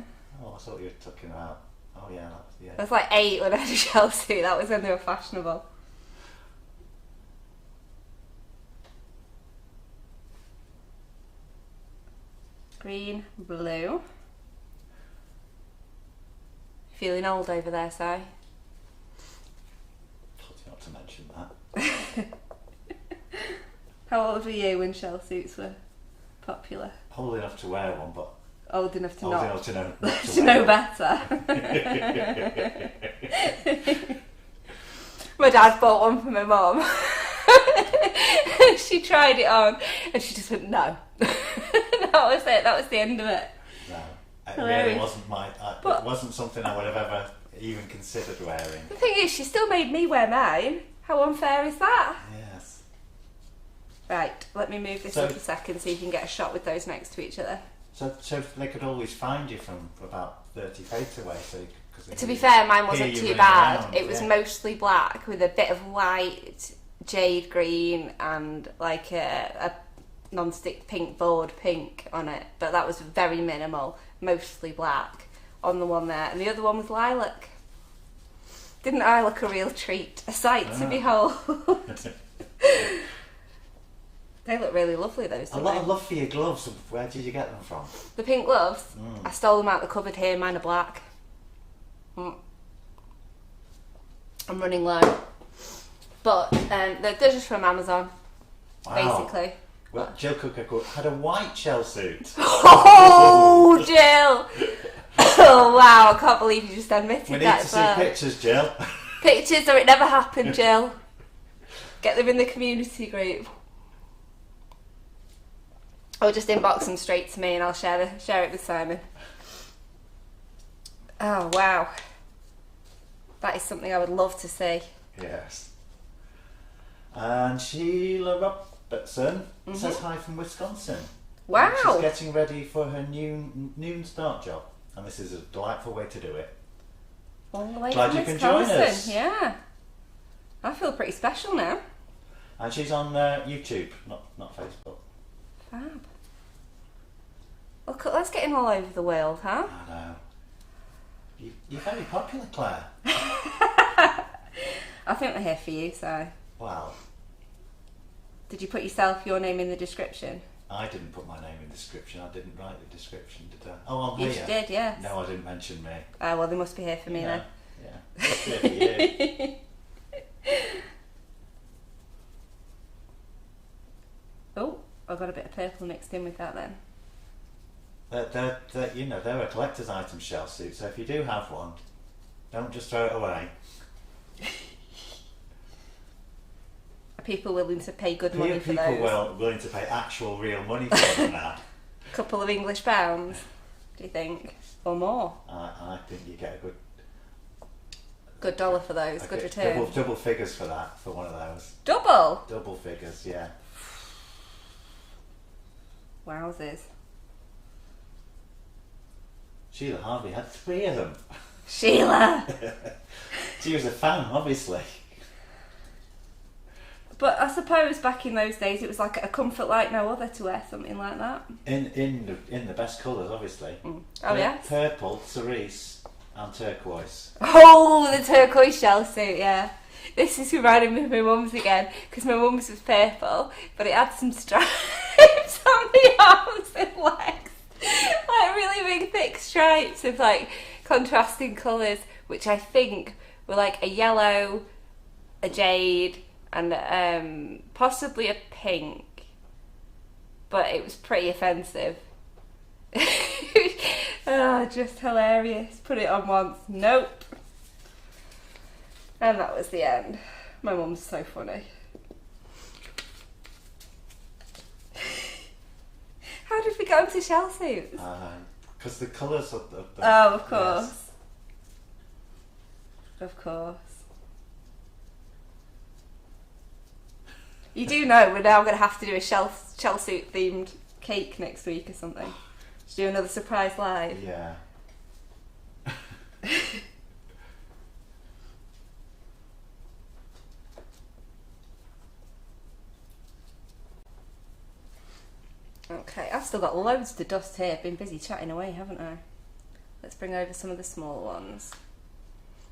Oh, I thought you were talking about. Oh yeah, yeah. I was like 8 when I had a shell suit. That was when they were fashionable. Green, blue. Feeling old over there, Si? Told you not to mention that. How old were you when shell suits were popular? Old enough to wear one, but Old enough to old not enough to know, not to to wear know one. better. My dad bought one for my mum. She tried it on and she just went, no. That was it. That was the end of it. No, it Hilarious. really wasn't it wasn't something I would have ever even considered wearing. The thing is, she still made me wear mine. How unfair is that? Yes. Right, let me move this So- up a second so you can get a shot with those next to each other. So they could always find you from about 30 feet away. So To be fair, mine wasn't hear you too running bad. around, It was yeah. mostly black with a bit of white, jade green, and like a non-stick pink board pink on it. But that was very minimal, mostly black on the one there. And the other one was lilac. Didn't I look a real treat? A sight to behold. They look really lovely, those, A don't lot they? of love for your gloves. Where did you get them from? The pink gloves? Mm. I stole them out the cupboard here, mine are black. I'm running low. But they're just from Amazon, Wow. basically. Well, Jill Cook had a white shell suit. Oh, Jill! Oh, wow, I can't believe you just admitted We need that to as see well. pictures, Jill. Pictures or it never happened, Jill. Get them in the community group. Or just inbox them straight to me and I'll share it with Simon. Oh, wow. That is something I would love to see. Yes. And Sheila Robertson says hi from Wisconsin. Wow. She's getting ready for her noon start job. And this is a delightful way to do it. All the way Glad from you can join Wisconsin. us. Yeah. I feel pretty special now. And she's on YouTube, not Facebook. Fab. Look, that's getting all over the world, huh? I know. You're very popular, Claire. I think they're here for you, so. Well, Did you put your name in the description? I didn't put my name in the description. I didn't write the description, did I? Oh, I'm You here. did, yes. No, I didn't mention me. Well, they must be here for me No. then. Yeah. It's here for you. Oh, I've got a bit of purple mixed in with that then. They're a collector's item shell suit, so if you do have one, don't just throw it away. Are people willing to pay good money for People those? willing to pay actual real money for them now. Couple of English pounds, do you think? Or more? I think you get a Good dollar for those, good return. double figures for that, for one of those. Double? Double figures, yeah. Wowzers. Sheila Harvey had 3 of them. Sheila! She was a fan, obviously. But I suppose back in those days it was like a comfort like no other to wear something like that. In the best colours, obviously. Oh, yes? Purple, cerise, and turquoise. Oh, the turquoise shell suit, yeah. This is reminding me of my mum's again, because my mum's was purple, but it had some stripes on the arms and legs. Like really big thick stripes of like contrasting colours, which I think were like a yellow, a jade, and possibly a pink. But it was pretty offensive. Oh, just hilarious. Put it on once. Nope. And that was the end. My mum's so funny. get onto shell suits? Because the colours of the... Oh, of course. Yes. Of course. You do know we're now going to have to do a shell suit themed cake next week or something. To do another surprise live. Yeah. Okay, I've still got loads to dust here. I've been busy chatting away, haven't I? Let's bring over some of the smaller ones.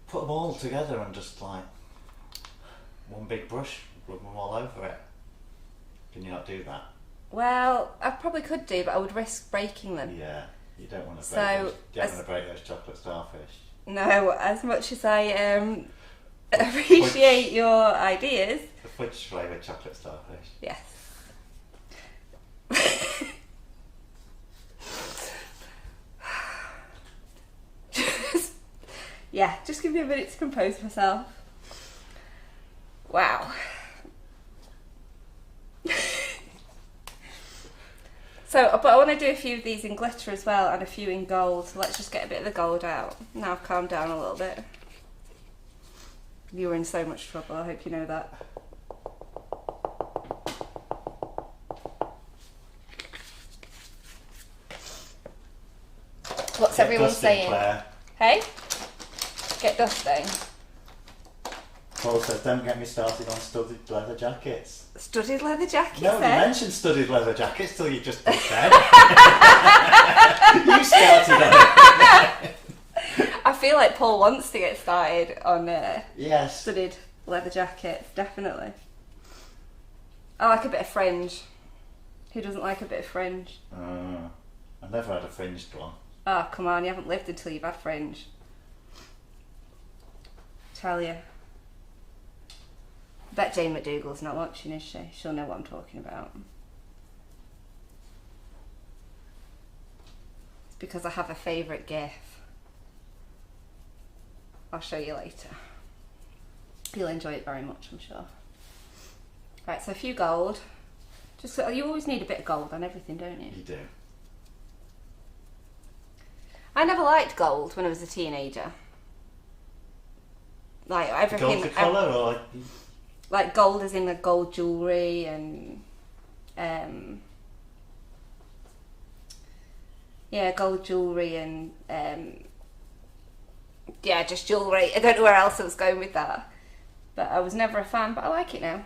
Put them all together and just like one big brush, rub them all over it. Can you not do that? Well, I probably could do, but I would risk breaking them. Yeah, you don't want to break So, those. You don't want to break those chocolate starfish. No, as much as I appreciate your ideas. The fudge flavoured chocolate starfish. Yes. Yeah, just give me a minute to compose myself. Wow. So, but I want to do a few of these in glitter as well and a few in gold. So let's just get a bit of the gold out. Now I've calmed down a little bit. You were in so much trouble, I hope you know that. What's everyone saying? Claire. Hey? Get dusting. Paul says, don't get me started on studded leather jackets. Studded leather jackets, Nobody eh? mentioned studded leather jackets till you just said. You started on it. I feel like Paul wants to get started on Yes. studded leather jackets, definitely. I like a bit of fringe. Who doesn't like a bit of fringe? I've never had a fringed one. Oh, come on, you haven't lived until you've had fringe. Tell you. I bet Jane McDougall's not watching, is she? She'll know what I'm talking about. It's because I have a favourite gif. I'll show you later. You'll enjoy it very much, I'm sure. Right, so a few gold. Just you always need a bit of gold on everything, don't you? You do. I never liked gold when I was a teenager. Like everything. Gold the colour or like gold as in the gold jewellery and yeah, gold jewellery and yeah, just jewellery. I don't know where else I was going with that. But I was never a fan, but I like it now.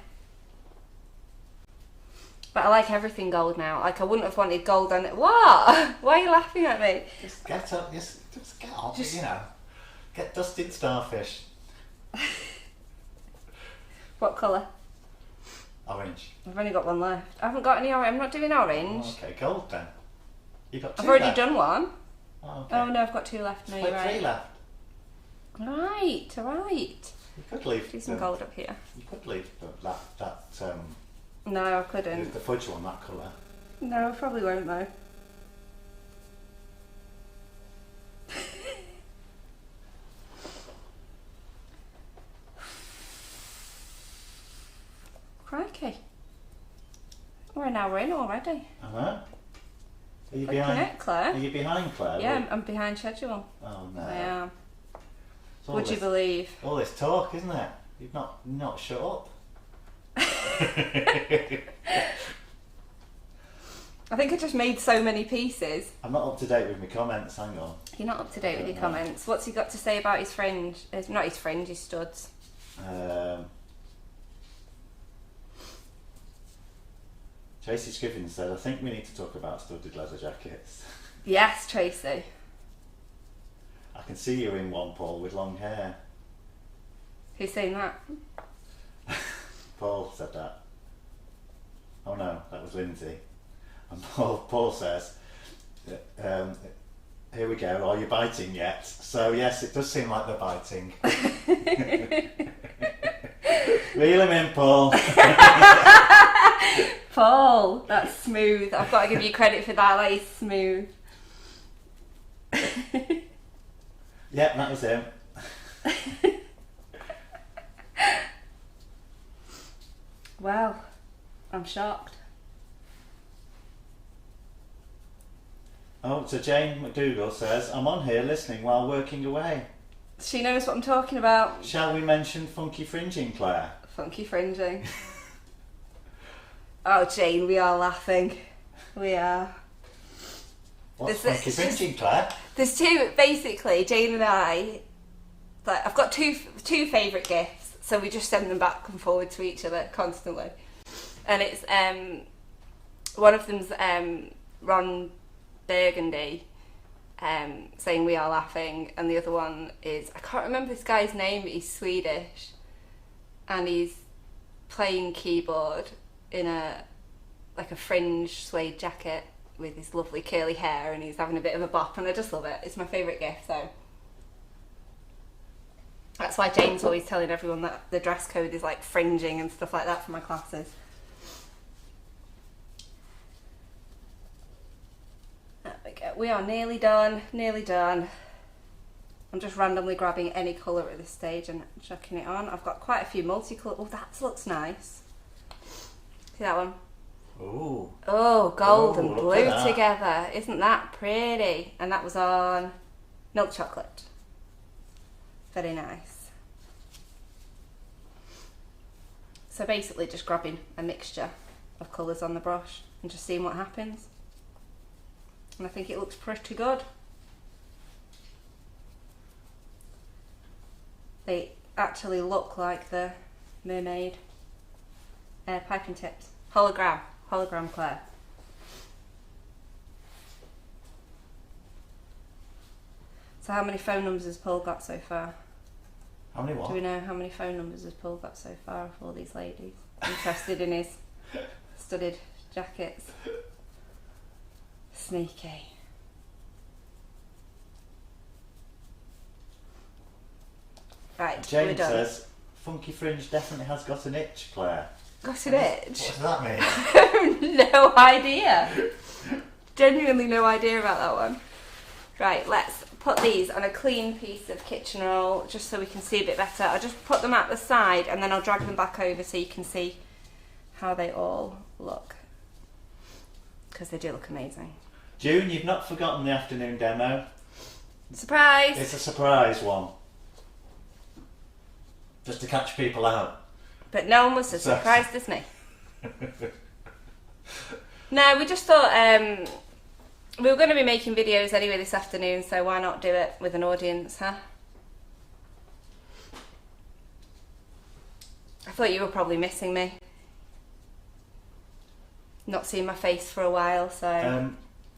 But I like everything gold now. Like I wouldn't have wanted gold on it. What? Why are you laughing at me? just get up, just get on, you know. Get dusted starfish. What colour? Orange. I've only got one left. I haven't got any orange. I'm not doing orange. Oh, okay, gold then. You got two I've already left. done one. Oh, okay. Oh no, I've got two left. No, You've you're got three right. left. Right, right. You could leave. Do some gold up here. You could leave that No, I couldn't. the fudge one, that colour. No, I probably won't though. Crikey. We're an hour in already. Uh-huh. Are you Looking behind? at Claire. Are you behind, Claire? Yeah, I'm behind schedule. Oh no. I am. It's all Would you this- believe? All this talk, isn't it? You've not shut up. I think I just made so many pieces. I'm not up to date with my comments. Hang on. You're not up to date with your comments. What's he got to say about his fringe? Not his fringe, his studs. Tracy Scriven said, I think we need to talk about studded leather jackets. Yes, Tracy. I can see you in one, Paul, with long hair. Who's saying that? Paul said that. Oh no, that was Lindsay. And Paul says, here we go, are you biting yet? So yes, it does seem like they're biting. Reel him in, Paul. Paul, that's smooth. I've got to give you credit for that. That is smooth. Yep, that was him. Wow, I'm shocked. Oh, so Jane McDougall says, I'm on here listening while working away. She knows what I'm talking about. Shall we mention funky fringing, Claire? Funky fringing. Oh, Jane, we are laughing. We are. What's funky fringing, Claire? There's two, basically, Jane and I, like, I've got two favourite gifts, so we just send them back and forward to each other constantly. And it's, one of them's Ron Burgundy, saying we are laughing, and the other one is, I can't remember this guy's name, but he's Swedish, and he's playing keyboard in a fringe suede jacket with his lovely curly hair, and he's having a bit of a bop, and I just love it. It's my favourite gift, so that's why Jane's always telling everyone that the dress code is like fringing and stuff like that for my classes. There we go. We are nearly done, nearly done. I'm just randomly grabbing any colour at this stage and chucking it on. I've got quite a few multicolour. Oh, that looks nice. See that one? Ooh. Oh, gold Ooh, and blue together. Isn't that pretty? And that was on milk chocolate. Very nice. So basically just grabbing a mixture of colours on the brush and just seeing what happens. And I think it looks pretty good. They actually look like the Mermaid piping tips. Hologram Claire. So how many phone numbers has Paul got so far? How many what? Do we know how many phone numbers has Paul got so far of all these ladies interested in his studded jackets? Sneaky. Right, Jane we're done. says, funky fringe definitely has got an itch, Claire. Got an itch? What does that mean? I have no idea. Genuinely no idea about that one. Right, let's put these on a clean piece of kitchen roll just so we can see a bit better. I'll just put them at the side and then I'll drag them back over so you can see how they all look. Because they do look amazing. June, you've not forgotten the afternoon demo. Surprise! It's a surprise one. Just to catch people out. But no one was as surprised as me. No, we just thought we were going to be making videos anyway this afternoon, so why not do it with an audience, huh? I thought you were probably missing me. Not seeing my face for a while, so...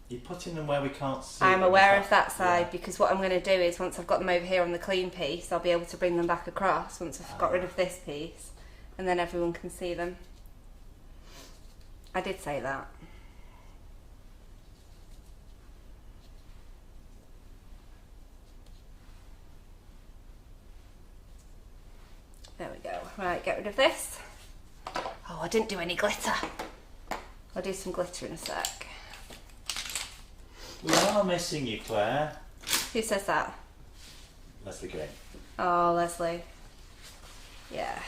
You're putting them where we can't see. I'm aware of that side, because what I'm going to do is once I've got them over here on the clean piece, I'll be able to bring them back across once I've got rid of this piece, and then everyone can see them. I did say that. There we go. Right, get rid of this. Oh, I didn't do any glitter. I'll do some glitter in a sec. We are missing you, Claire. Who says that? Leslie Green. Oh, Leslie. Yeah.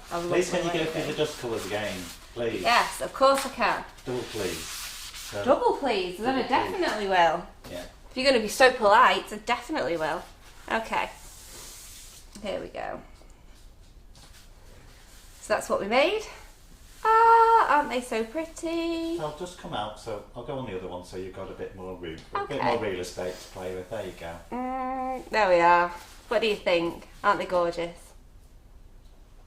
Please can you go through the dust colours again, please? Yes, of course I can. Double please. So, Double please, then I definitely will. Yeah. If you're going to be so polite, I definitely will. Okay. Here we go. So that's what we made. Ah, aren't they so pretty? I'll just come out, so I'll go on the other one so you've got a bit more room, a bit Okay. more real estate to play with. There you go. There we are. What do you think? Aren't they gorgeous?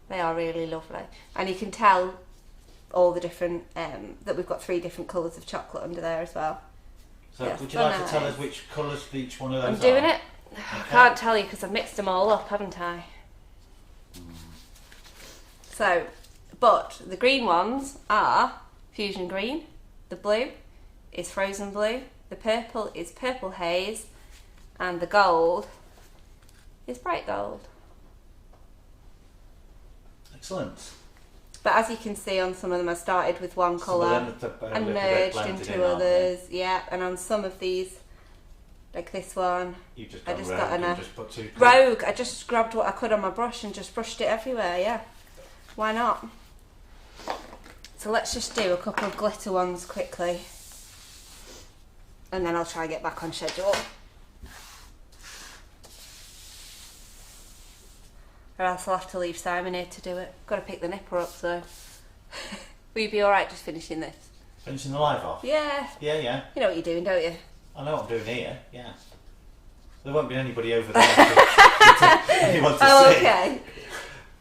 They are really lovely. And you can tell all the different, that we've got 3 different colours of chocolate under there as well. So Yes, would you like nice. to tell us which colours each one of those I'm doing are? it. I can't tell you because I've mixed them all up, haven't I? So, but the green ones are fusion green, the blue is frozen blue, the purple is purple haze, and the gold is bright gold. Excellent. But as you can see on some of them I started with one colour and merged into others, yeah, and on some of these, like this one, You just I got just rogue, got you just put 2 rogue, I just grabbed what I could on my brush and just brushed it everywhere, yeah. Why not? So let's just do a couple of glitter ones quickly. and then I'll try and get back on schedule. Or else I'll have to leave Simon here to do it. Got to pick the nipper up, so. Will you be alright just finishing this? Finishing the live off? Yeah. Yeah, yeah. You know what you're doing, don't you? I know what I'm doing here, yeah. There won't be anybody over there for anyone to see. Okay.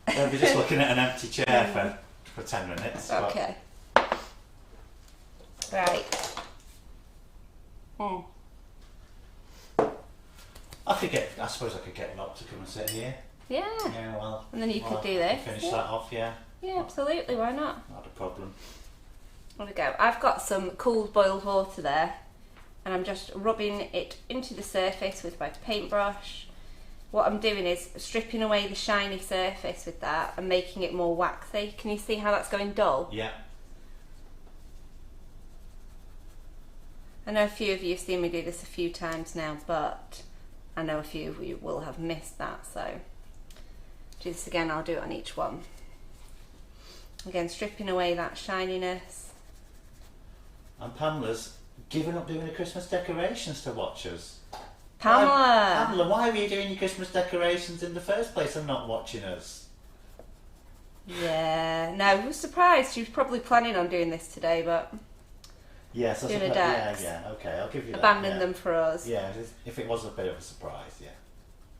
They'll be just looking at an empty chair for 10 minutes. Okay. Right. I suppose I could get Rob to come and sit here. Yeah. Yeah, well. And then you could do this. Finish that off, yeah. Yeah, absolutely. Why not? Not a problem. There we go. I've got some cooled boiled water there, and I'm just rubbing it into the surface with my paintbrush. What I'm doing is stripping away the shiny surface with that and making it more waxy. Can you see how that's going dull? Yeah. I know a few of you have seen me do this a few times now, but I know a few of you will have missed that, so do this again. I'll do it on each one. Again, stripping away that shininess. And Pamela's given up doing the Christmas decorations to watch us. Pamela, why were you doing your Christmas decorations in the first place and not watching us? Yeah, no, I was surprised. She was probably planning on doing this today, but yes, I doing suppose. a decks. Yeah, okay, I'll give you that. Abandoned them for us. Yeah, if it was a bit of a surprise, yeah.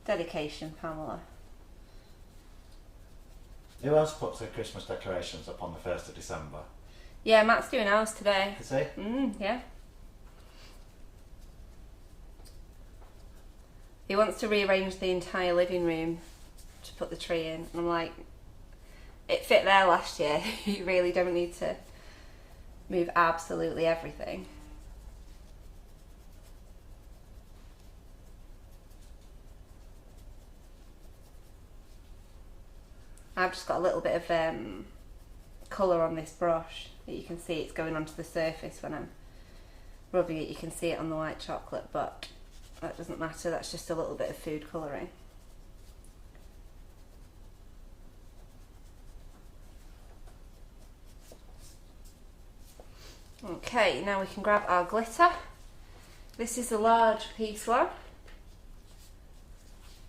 Dedication, Pamela. Who else puts their Christmas decorations up on the 1st of December? Yeah, Matt's doing ours today. Is he? Yeah. He wants to rearrange the entire living room to put the tree in. And I'm like, it fit there last year. You really don't need to move absolutely everything. I've just got a little bit of colour on this brush that you can see. It's going onto the surface when I'm rubbing it. You can see it on the white chocolate, but that doesn't matter. That's just a little bit of food colouring. Okay, now we can grab our glitter. This is a large piece one.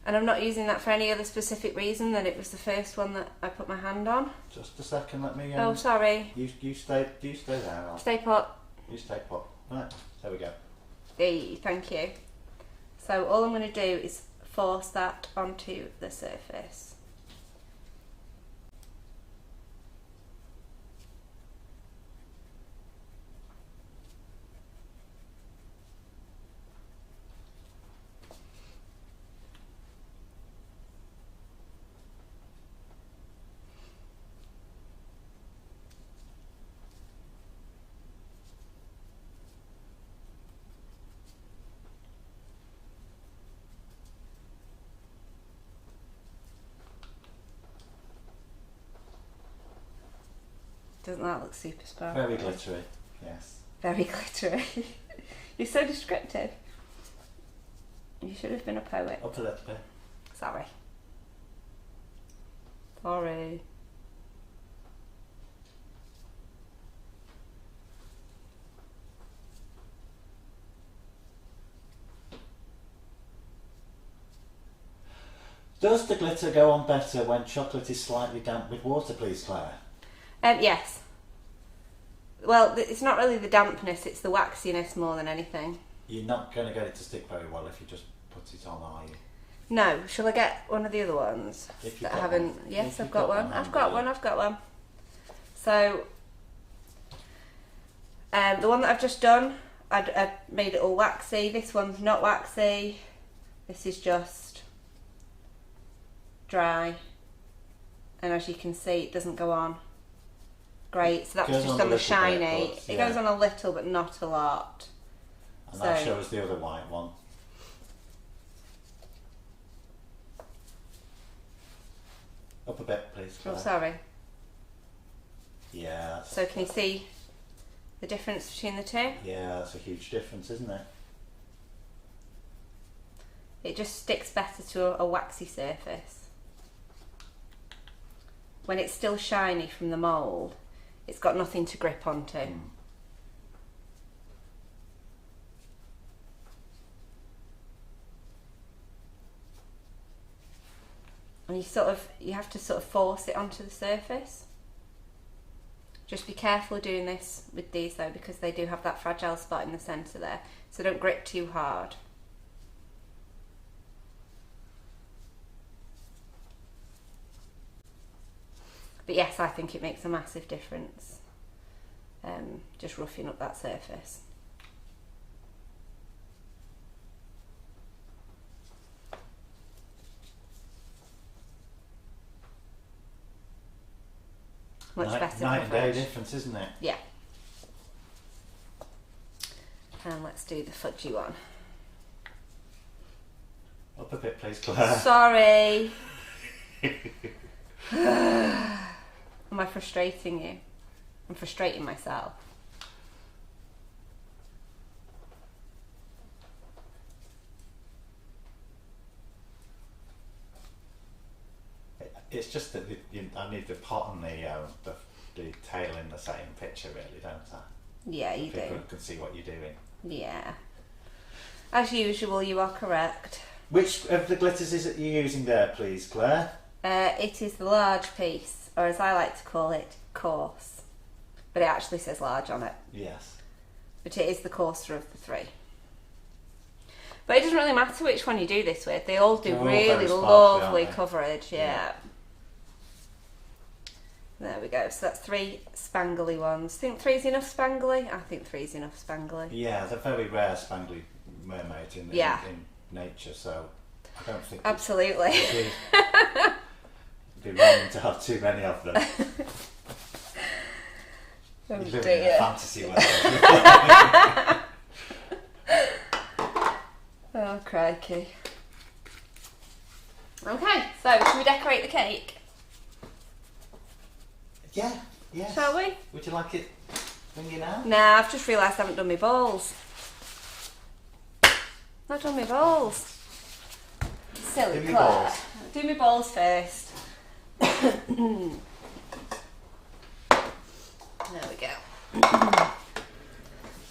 And I'm not using that for any other specific reason than it was the first one that I put my hand on. Just a second, let me... oh, sorry. You stay there. Stay put. You stay put. Right, there we go. Hey, thank you. So all I'm going to do is force that onto the surface. Doesn't that look super sparkly? Very glittery, yes. Very glittery. You're so descriptive. You should have been a poet. Up a little bit. Sorry. Sorry. Does the glitter go on better when chocolate is slightly damp with water, please, Claire? Yes. Well, it's not really the dampness, it's the waxiness more than anything. You're not going to get it to stick very well if you just put it on, are you? No. Shall I get one of the other ones that I haven't... One. Yes, I've got one. I've got one. So, the one that I've just done, I made it all waxy. This one's not waxy. This is just dry. And as you can see, it doesn't go on. Great, so that's just on the shiny. It goes on a little, but not a lot. And that shows the other white one. Up a bit, please, Claire. Oh, sorry. Yeah. So can you see the difference between the two? Yeah, that's a huge difference, isn't it? It just sticks better to a waxy surface. When it's still shiny from the mould, it's got nothing to grip onto. you have to sort of force it onto the surface. Just be careful of doing this with these though, because they do have that fragile spot in the centre there, so don't grip too hard. But yes, I think it makes a massive difference, just roughing up that surface. Much better. Night and day difference, isn't it? Yeah. And let's do the fudgy one. Up a bit, please, Claire. Sorry. Am I frustrating you? I'm frustrating myself. It's just that I need the pot and the tail in the same picture, really, don't I? Yeah, you do. People can see what you're doing. Yeah. As usual, you are correct. Which of the glitters is it you're using there, please, Claire? It is the large piece, or as I like to call it, coarse. But it actually says large on it. Yes. But it is the coarser of the three. But it doesn't really matter which one you do this with. They all do really lovely coverage, yeah. There we go. So that's 3 spangly ones. Think 3's enough spangly? I think 3's enough spangly. Yeah, they're very rare spangly mermaids in nature, so I don't think absolutely. It'd be wrong to have too many of them. Oh, you live dear. in a fantasy world. Oh, crikey. Okay, so should we decorate the cake? Yeah, yeah. Shall we? Would you like it ringing out? Nah, I've just realised I haven't done my balls. Not done my balls. Silly Do my Claire. balls. Do my balls first. There we go.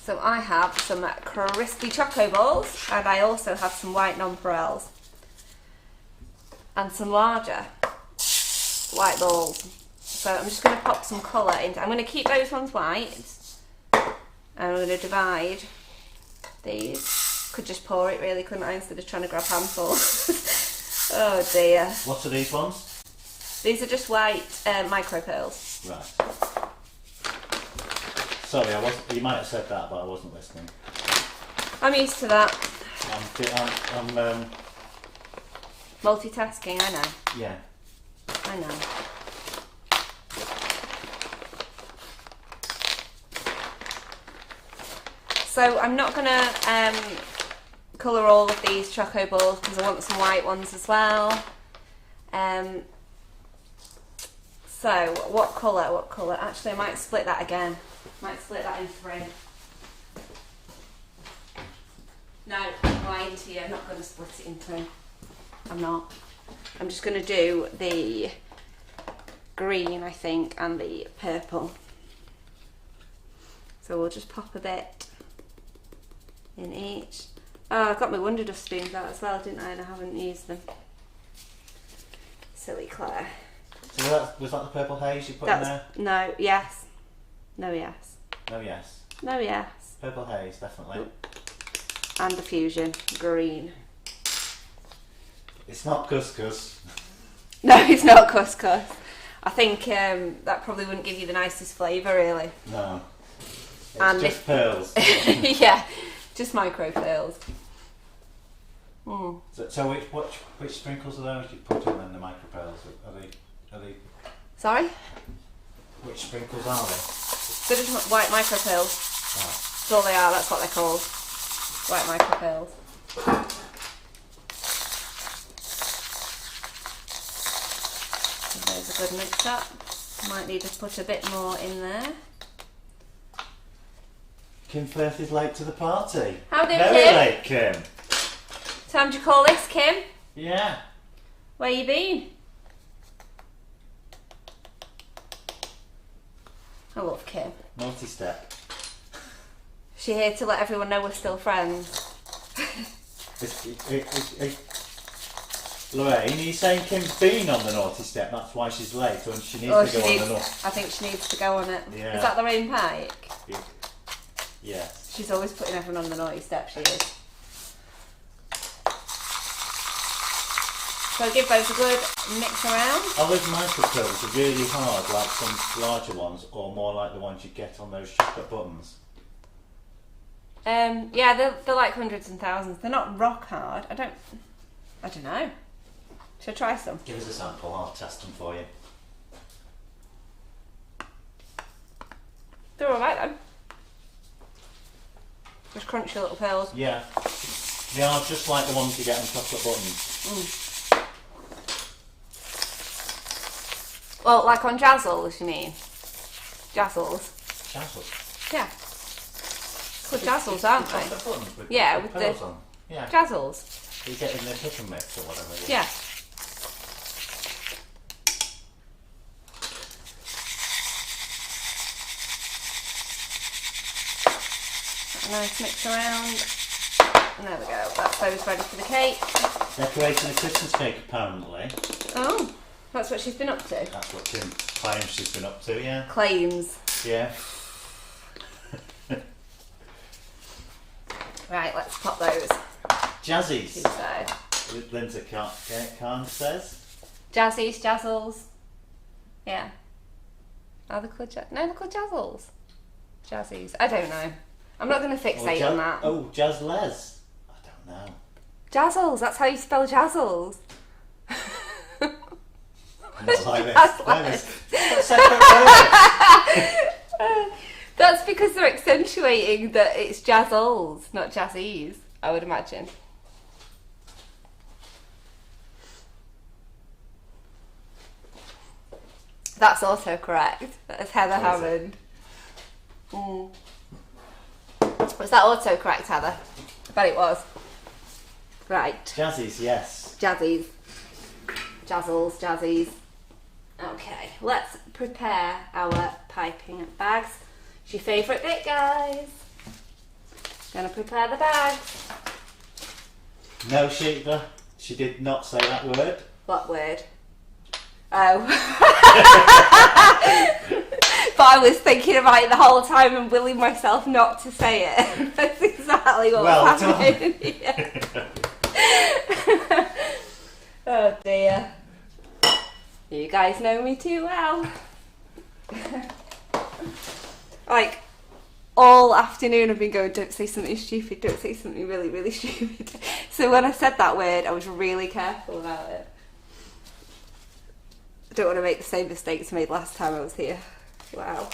So I have some crispy choco balls, and I also have some white nonpareils and some larger white balls. So I'm just going to pop some colour into. I'm going to keep those ones white, and I'm going to divide these. Could just pour it really, couldn't I, instead of trying to grab handfuls. Oh dear. What are these ones? These are just white micro pearls. Right. Sorry, you might have said that, but I wasn't listening. I'm used to that. I'm Multitasking, I know. yeah. I know. So I'm not going to colour all of these choco balls because I want some white ones as well. So what colour? What colour? Actually, I might split that again. Might split that in 3. No, I'm lying to you. I'm not going to split it in 3. I'm not. I'm just going to do the green, I think, and the purple. So we'll just pop a bit in each. Oh, I got my Wonder Dust spoons out as well, didn't I? And I haven't used them. Silly Claire. So was that the purple haze you put in there? No, yes. No, yes. No, yes. No, yes. Purple haze, definitely. And the fusion, green. It's not couscous. No, it's not couscous. I think that probably wouldn't give you the nicest flavour, really. No. It's And just pearls. Yeah, just micro pearls. Mm. So which sprinkles are those you put in the micro pearls? Are they? Sorry? Which sprinkles are they? They're just white micro pearls. Oh. That's all they are, that's what they're called. White micro pearls. There's a good mix up. Might need to put a bit more in there. Kim Firth is late to the party. How do Very Kim? late, Kim. Time to call this, Kim. Yeah. Where you been? I love Kim. Multi-step. Is she here to let everyone know we're still friends? Lorraine, are you saying Kim's been on the naughty step? That's why she's late, or she needs to go on the naughty? I think she needs to go on it. Yeah. Is that Lorraine Pike? Yes. She's always putting everyone on the naughty step, she is. So give those a good mix around. Are those micro pills really hard, like some larger ones, or more like the ones you get on those chocolate buttons? Yeah, they're like hundreds and thousands. They're not rock hard. I don't know. Should I try some? Give us a sample, I'll test them for you. They're alright then. Just crunchy little pills. Yeah. They are just like the ones you get on chocolate buttons. Well, like on Jazzles, you mean? Jazzles. Jazzles? Yeah. Called Jazzles, aren't they? Chocolate buttons with Yeah, with pearls the on. Yeah. Jazzles. You get in the pick and mix or whatever. Yeah. A nice mix around. And there we go. That's those ready for the cake. Decorating a Christmas cake, apparently. Oh, that's what she's been up to. That's what Kim claims she's been up to, yeah. Claims. Yeah. Right, let's pop those. Jazzies. Inside. Lindsay Khan says. Jazzies, Jazzles. Yeah. Are they called No, they're called Jazzles. Jazzies. I don't know. I'm not going to fixate on that. Oh, Jazzles. I don't know. Jazzles, that's how you spell Jazzles. Not like this. Jazzles. Separate words. That's because they're accentuating that it's Jazzles, not Jazzies, I would imagine. That's also correct. That's Heather Hammond. Was that also correct, Heather? I bet it was. Right. Jazzies, yes. Jazzies. Jazzles, Jazzies. Okay, let's prepare our piping bags. It's your favourite bit, guys. Gonna prepare the bags. No, she did not say that word. What word? Oh. But I was thinking about it the whole time and willing myself not to say it. That's exactly what was happening. Yeah. Oh dear. You guys know me too well. Like, all afternoon I've been going, don't say something stupid, don't say something really, really stupid. So when I said that word, I was really careful about it. I don't want to make the same mistakes I made last time I was here. Wow.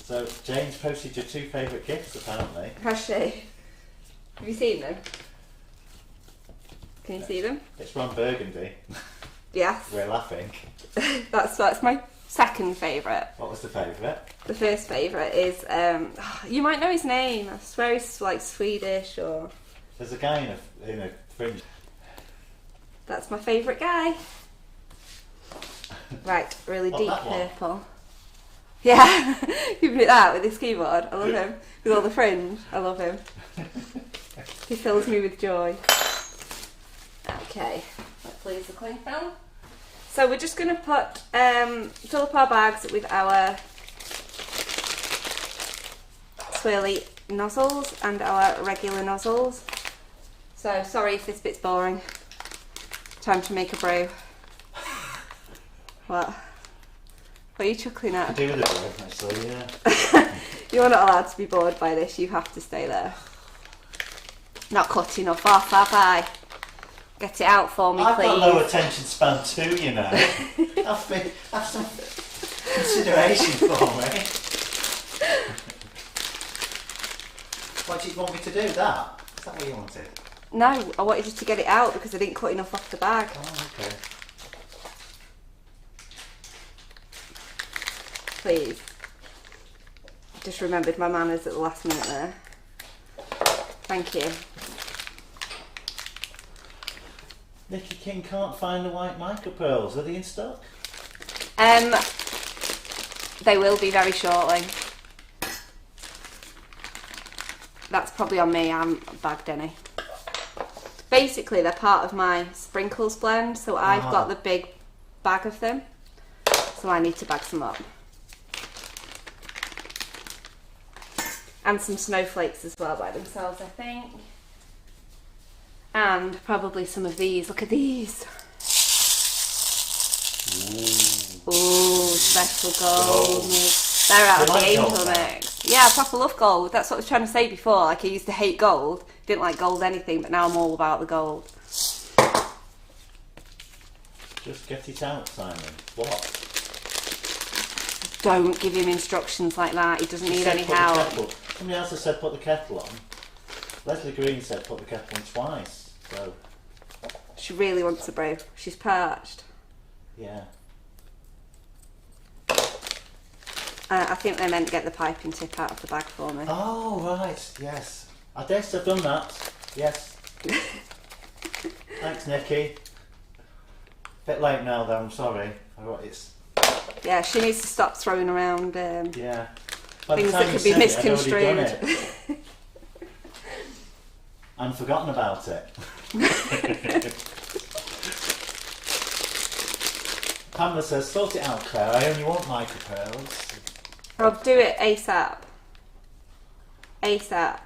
So Jane's posted your two favourite gifts, apparently. Has she? Have you seen them? Can you see them? It's Ron Burgundy. Yes. We're laughing. That's my second favourite. What was the favourite? The first favourite is, you might know his name. I swear he's like Swedish or... There's a guy in a fringe. That's my favourite guy. Right, really deep purple. Yeah, give me that with his keyboard. I love him. With all the fringe, I love him. He fills me with joy. Okay, let's leave the cling film. So we're just going to fill up our bags with our swirly nozzles and our regular nozzles. So sorry if this bit's boring. Time to make a brew. What? What are you chuckling at? I do with a brew, actually, yeah. You're not allowed to be bored by this, you have to stay there. Not cutting off, bye. Get it out for me, I've please. got low attention span too, you know. Have some consideration for me. What did you want me to do? That? Is that what you wanted? No, I wanted you to get it out because I didn't cut enough off the bag. Oh, okay. Please. Just remembered my manners at the last minute there. Thank you. Nicky King can't find the white micro pearls. Are they in stock? They will be very shortly. That's probably on me, I haven't bagged any. Basically, they're part of my sprinkles blend, so I've got the big bag of them. So I need to bag some up. And some snowflakes as well by themselves, I think. And probably some of these. Look at these. Ooh, special gold. They're out of the angel mix. Yeah, I proper love gold. That's what I was trying to say before. Like, I used to hate gold. Didn't like gold anything, but now I'm all about the gold. Just get it out, Simon. What? Don't give him instructions like that. He doesn't need any help. Somebody else has said put the kettle on. Leslie Green said put the kettle on twice. So she really wants a brew. She's parched. Yeah. I think they meant get the piping tip out of the bag for me. Oh right, yes. I guess I've done that. Yes. Thanks, Nikki. Bit late now though. I'm sorry. Yeah, she needs to stop throwing around. Yeah. Things that could be misconstrued. And forgotten about it. Pamela says, sort it out, Claire. I only want micropearls. I'll do it ASAP. ASAP.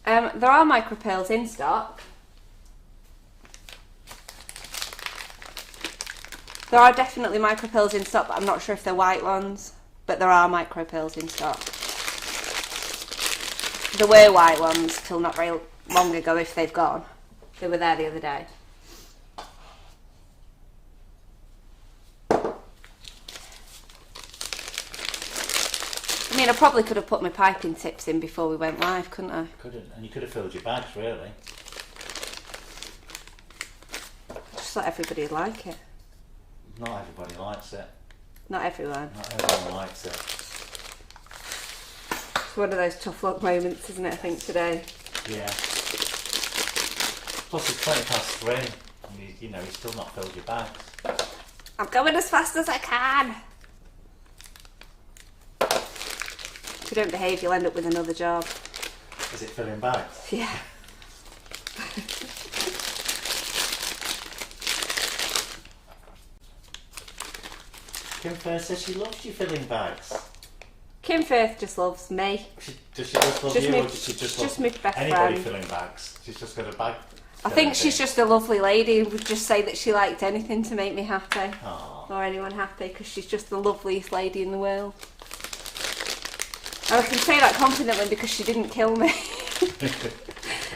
There are micropearls in stock. There are definitely micropearls in stock, but I'm not sure if they're white ones. But there are micropearls in stock. There were white ones till not very long ago, if they've gone. They were there the other day. I mean, I probably could have put my piping tips in before we went live, couldn't I? Couldn't, and you could have filled your bags, really. Just let everybody like it. Not everybody likes it. Not everyone. Not everyone likes it. It's one of those tough luck moments, isn't it, I think, today? Yeah. Plus it's 3:20 and you know, you've still not filled your bags. I'm going as fast as I can. If you don't behave, you'll end up with another job. Is it filling bags? Yeah. Kim Firth says she loves you filling bags. Kim Firth just loves me. Does she just love you, or does she just love my best anybody friend. filling bags? She's just got a bag. I think she's just a lovely lady who would just say that she liked anything to make me happy. Aww. Or anyone happy, because she's just the loveliest lady in the world. And I can say that confidently because she didn't kill me.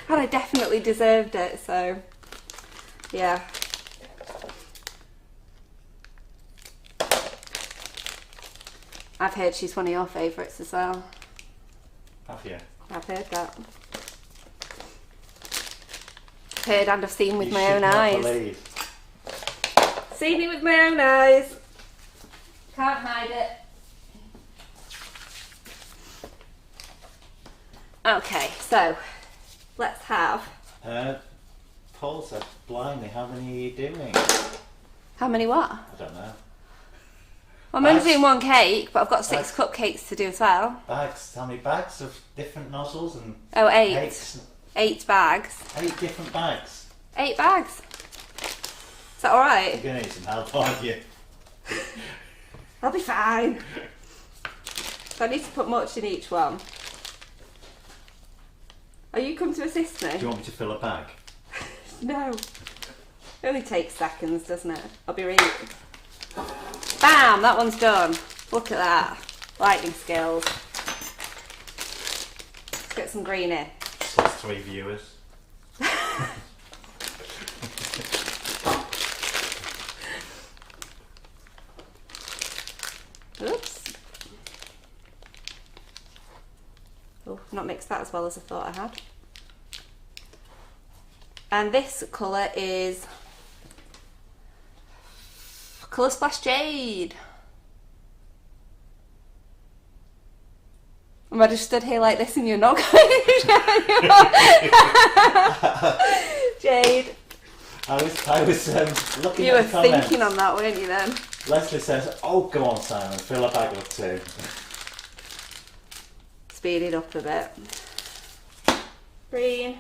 And I definitely deserved it, so yeah. I've heard she's one of your favourites as well. Have you? I've heard that. Heard and I've seen with my own eyes. Believe. Seen it with my own eyes. Can't hide it. Okay, so let's have. Paul said, blimey, how many are you doing? How many what? I don't know. I'm only doing one cake, but I've got 6 cupcakes to do as well. Bags? How many bags of different nozzles and? Oh, 8. Cakes? 8 bags. 8 different bags. 8 bags. Is that alright? You're gonna need some help, aren't you? I'll be fine. So I need to put much in each one. Are you come to assist me? Do you want me to fill a bag? No. It only takes seconds, doesn't it? I'll be right. Bam! That one's done. Look at that. Lightning skills. Let's get some green in. So it's 3 viewers. Oops. Oh, not mixed that as well as I thought I had. And this colour is Colour Splash Jade. Am I just stood here like this and you're not going to Jade. I was looking You at were the comments. thinking on that, weren't you then? Leslie says, oh, go on, Simon, fill a bag or two. Speed it up a bit. Green.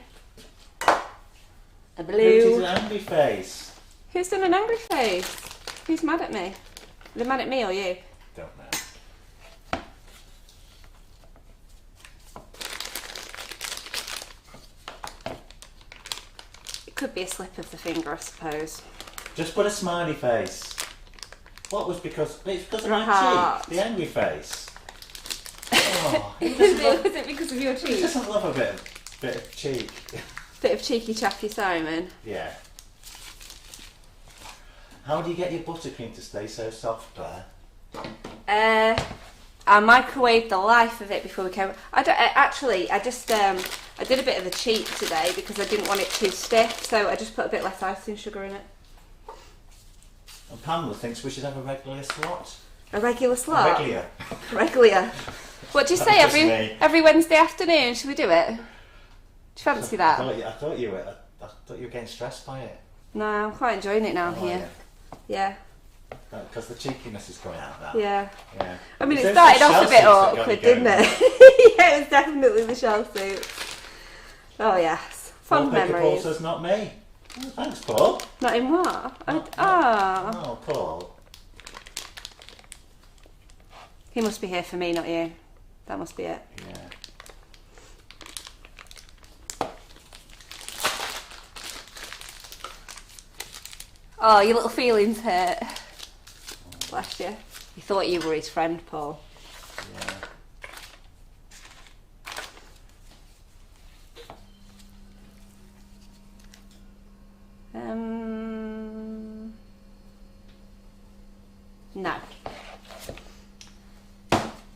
A blue. Who's an angry face? Who's done an angry face? Who's mad at me? Are they mad at me or you? Don't know. It could be a slip of the finger, I suppose. Just put a smiley face. What was because? It's because of Or a my heart. cheek. The angry face. Oh, Was it because of your he cheek? doesn't love a bit of cheek. Bit of cheeky chappy Simon. Yeah. How do you get your buttercream to stay so soft, Claire? I microwaved the life of it before we came. I did a bit of a cheat today because I didn't want it too stiff, so I just put a bit less icing sugar in it. And Pamela thinks we should have a regular slot. A regular slot? A Regular. What do you say, That's just me. every Wednesday afternoon? Should we do it? Do you fancy that? I thought you were getting stressed by it. No, I'm quite enjoying it now Oh, here. Yeah. Because the cheekiness is coming out now. Yeah. Yeah. I mean, It's it those started off a shell bit suits that got awkward, you didn't going. it? Yeah, it was definitely the shell suit. Oh, yes. Fond Paul memories. says not me. Oh, thanks, Paul. Not in what? Oh, Paul. He must be here for me, not you. That must be it. Yeah. Oh, your little feelings hurt. Bless you. He thought you were his friend, Paul. Yeah. No.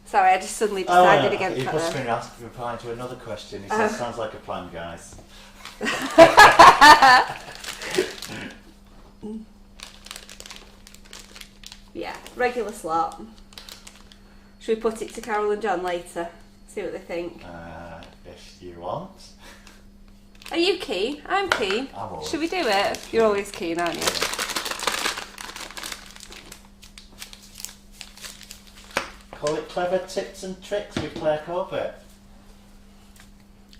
Sorry, I just suddenly decided against He that. must have been replying to another question. He says, sounds like a plan, guys. Yeah, regular slot. Should we put it to Carol and John later? See what they think. If you want. Are you keen? I'm keen. I'm always Should we do it? You're always keen, aren't you? Call it Clever Tips and Tricks with Claire Corbett.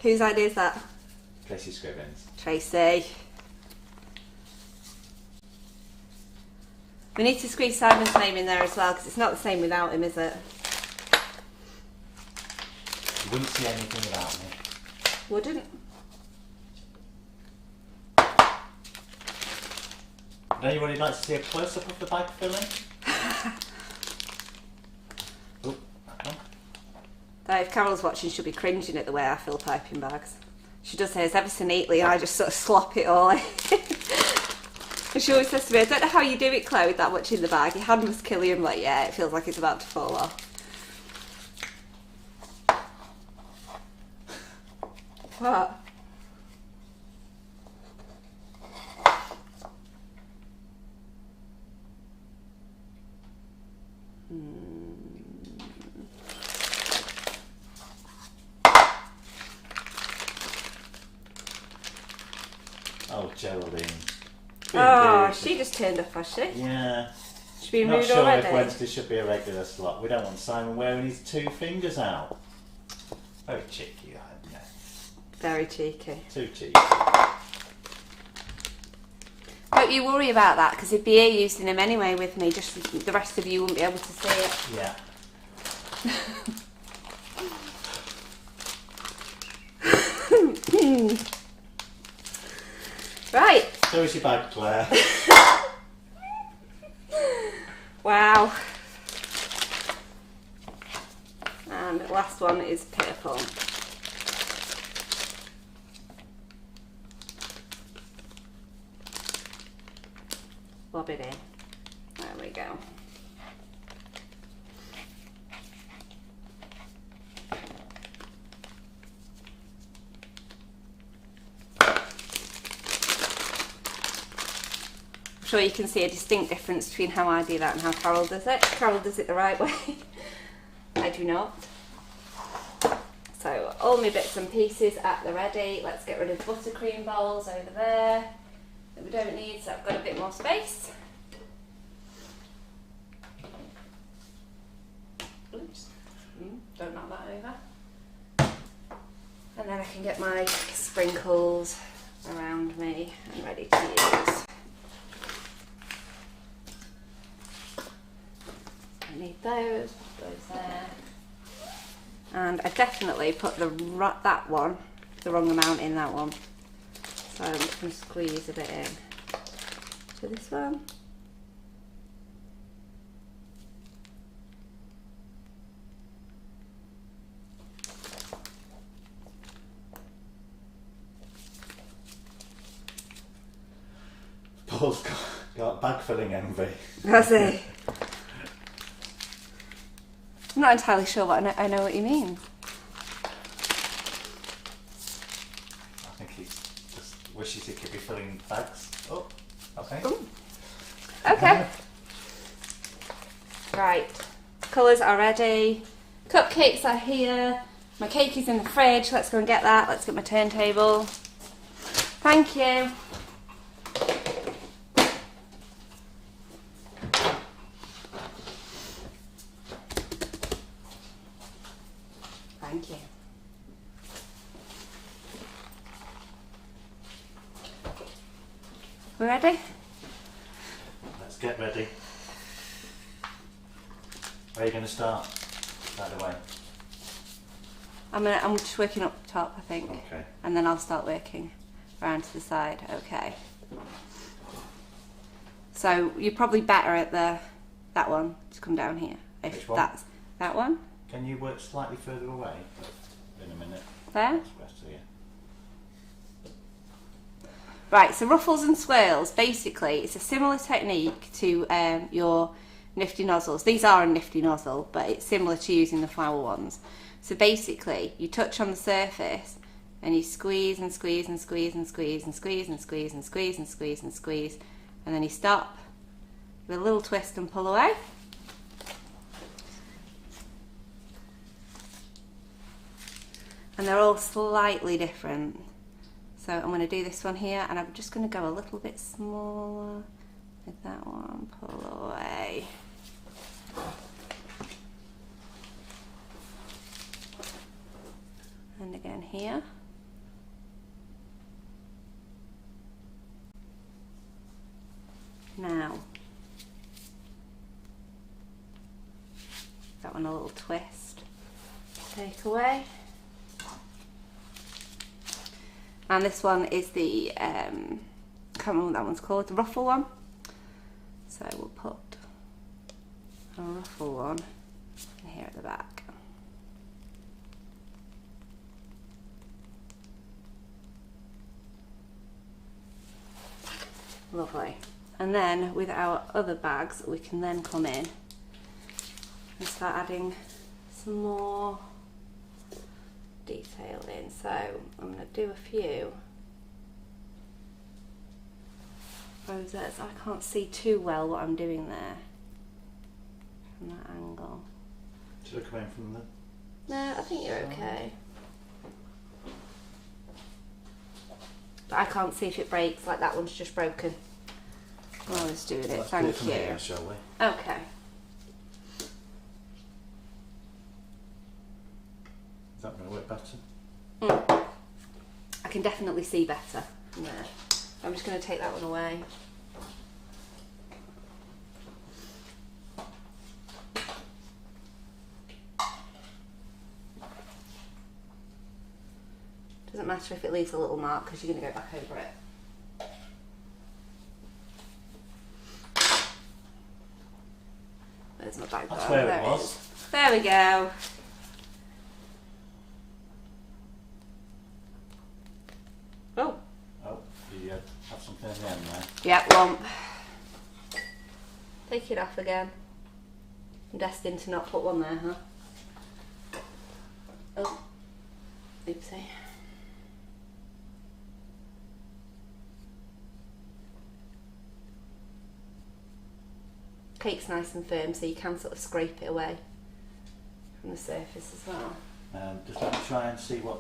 Whose idea is that? Tracy Scribbins. Tracy. We need to squeeze Simon's name in there as well because it's not the same without him, is it? You wouldn't see anything without me. Wouldn't. Would anybody like to see a close-up of the bag filling? Oh, that one. Though if Carol's watching, she'll be cringing at the way I fill piping bags. She does hers ever so neatly and I just sort of slop it all in. And she always says to me, I don't know how you do it, Claire, with that much in the bag. Your hand must kill you. I'm like, yeah, it feels like it's about to fall off. What? Oh, Geraldine. Oh, Good. she just turned up, has she? Yeah. She's been Not rude sure already. if Wednesday should be a regular slot. We don't want Simon wearing his two fingers out. Very cheeky, that, isn't it? Very cheeky. Too cheeky. Don't you worry about that, because he'd be here using them anyway with me, just the rest of you wouldn't be able to see it. Yeah. Right. So is your bag, Claire. Wow. And the last one is purple. Bob it in. There we go. I'm sure you can see a distinct difference between how I do that and how Carol does it. Carol does it the right way. I do not. So all my bits and pieces at the ready. Let's get rid of buttercream bowls over there that we don't need, so I've got a bit more space. please. Don't knock that over. And then I can get my sprinkles around me and ready to use. I need those there. And I definitely put that one, the wrong amount in that one. So I'm just going to squeeze a bit in to this one. Paul's got bag filling envy. Has he? I'm not entirely sure what I know what you mean. I think he just wishes he could be filling bags. Oh, okay. Ooh. Okay. Right. Colours are ready. Cupcakes are here. My cake is in the fridge. Let's go and get that. Let's get my turntable. Thank you. Thank you. We ready? Let's get ready. Where are you going to start? By the way. I'm just working up top, I think. Okay. And then I'll start working around to the side. Okay. So you're probably better at that one to come down here. If Which one? That's that one. Can you work slightly further away in a minute? There. That's better, yeah. Right, so ruffles and swirls, basically it's a similar technique to your nifty nozzles. These are a nifty nozzle, but it's similar to using the flower ones. So basically you touch on the surface and you squeeze and squeeze and squeeze and squeeze and squeeze and squeeze and squeeze and squeeze and squeeze, and then you stop with a little twist and pull away. And they're all slightly different. So I'm going to do this one here, and I'm just going to go a little bit smaller with that one, pull away. And again here. Now, that one a little twist, take away. And this one is the, can't remember what that one's called, the ruffle one. So we'll put a ruffle one in here at the back. Lovely. And then with our other bags, we can then come in and start adding some more detail in. So I'm going to do a few rosettes. I can't see too well what I'm doing there from that angle. Should I come in from the... No, I think you're okay. But I can't see if it breaks, like that one's just broken while I was doing it. Let's Thank do it from you. here, shall we? Okay. Is that going to work better? I can definitely see better from there. I'm just going to take that one away. Doesn't matter if it leaves a little mark because you're going to go back over it. There's my bag. That's where there it was. is. There we go. Oh. Oh, you have something in the end there. Yep, lump. Take it off again. I'm destined to not put one there, huh? Oh. Oopsie. Cake's nice and firm, so you can sort of scrape it away from the surface as well. Just let me try and see what...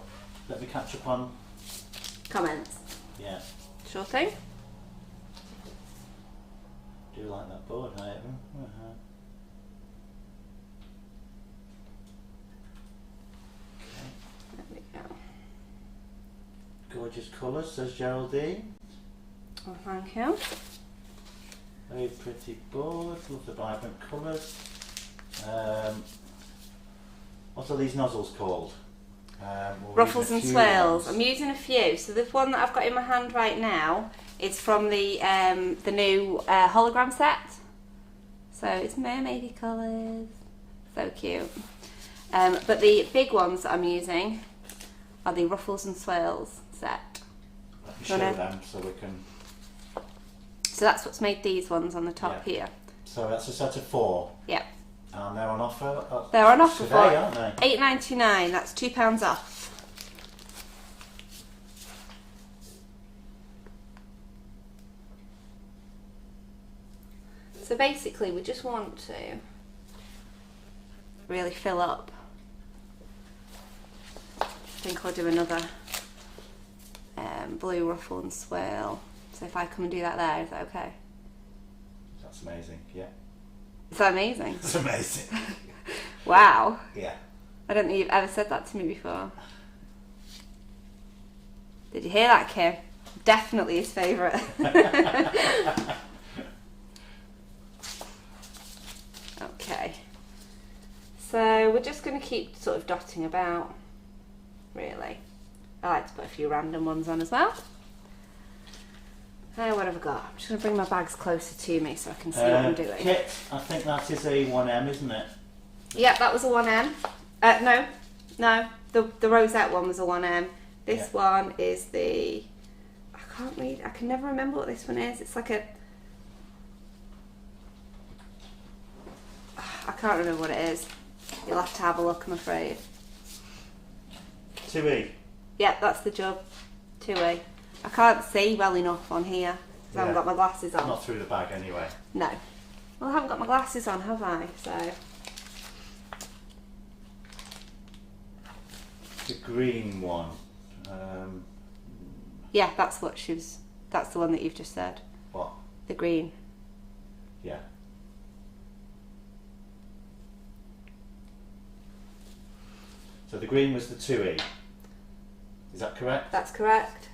Let me catch up on... Comments? Yeah. Sure thing. Do you like that board, I Gorgeous colours, says Geraldine. Oh, thank you. Very pretty board, love the vibrant colours. What are these nozzles called? Ruffles and swirls. Ones. I'm using a few. So the one that I've got in my hand right now is from the new hologram set. So it's mermaidy colours. So cute. But the big ones that I'm using are the Ruffles and Swirls set. Let me show them so we can... So that's what's made these ones on the top here. So that's a set of 4. Yep. And they're on offer. They're on offer today, for aren't they? £8.99. That's £2 off. So basically, we just want to really fill up. I think I'll do another blue ruffle and swirl. So if I come and do that there, is that okay? That's amazing, yeah. Is that amazing? It's amazing. Wow. Yeah. I don't think you've ever said that to me before. Did you hear that, Kim? Definitely his favourite. Okay. So we're just going to keep sort of dotting about, really. I like to put a few random ones on as well. What have I got? I'm just going to bring my bags closer to me so I can see what I'm doing. Kit, I think that is a 1M, isn't it? Yep, that was a 1M. No, the rosette one was a 1M. This one is the... I can't read, I can never remember what this one is. It's like a... I can't remember what it is. You'll have to have a look, I'm afraid. 2E. Yep, that's the job. 2E. I can't see well enough on here because I haven't got my glasses on. Not through the bag anyway. No. Well, I haven't got my glasses on, have I? So... The green one. Yeah, that's what she was... That's the one that you've just said. What? The green. Yeah. So the green was the 2E. Is that correct? That's correct.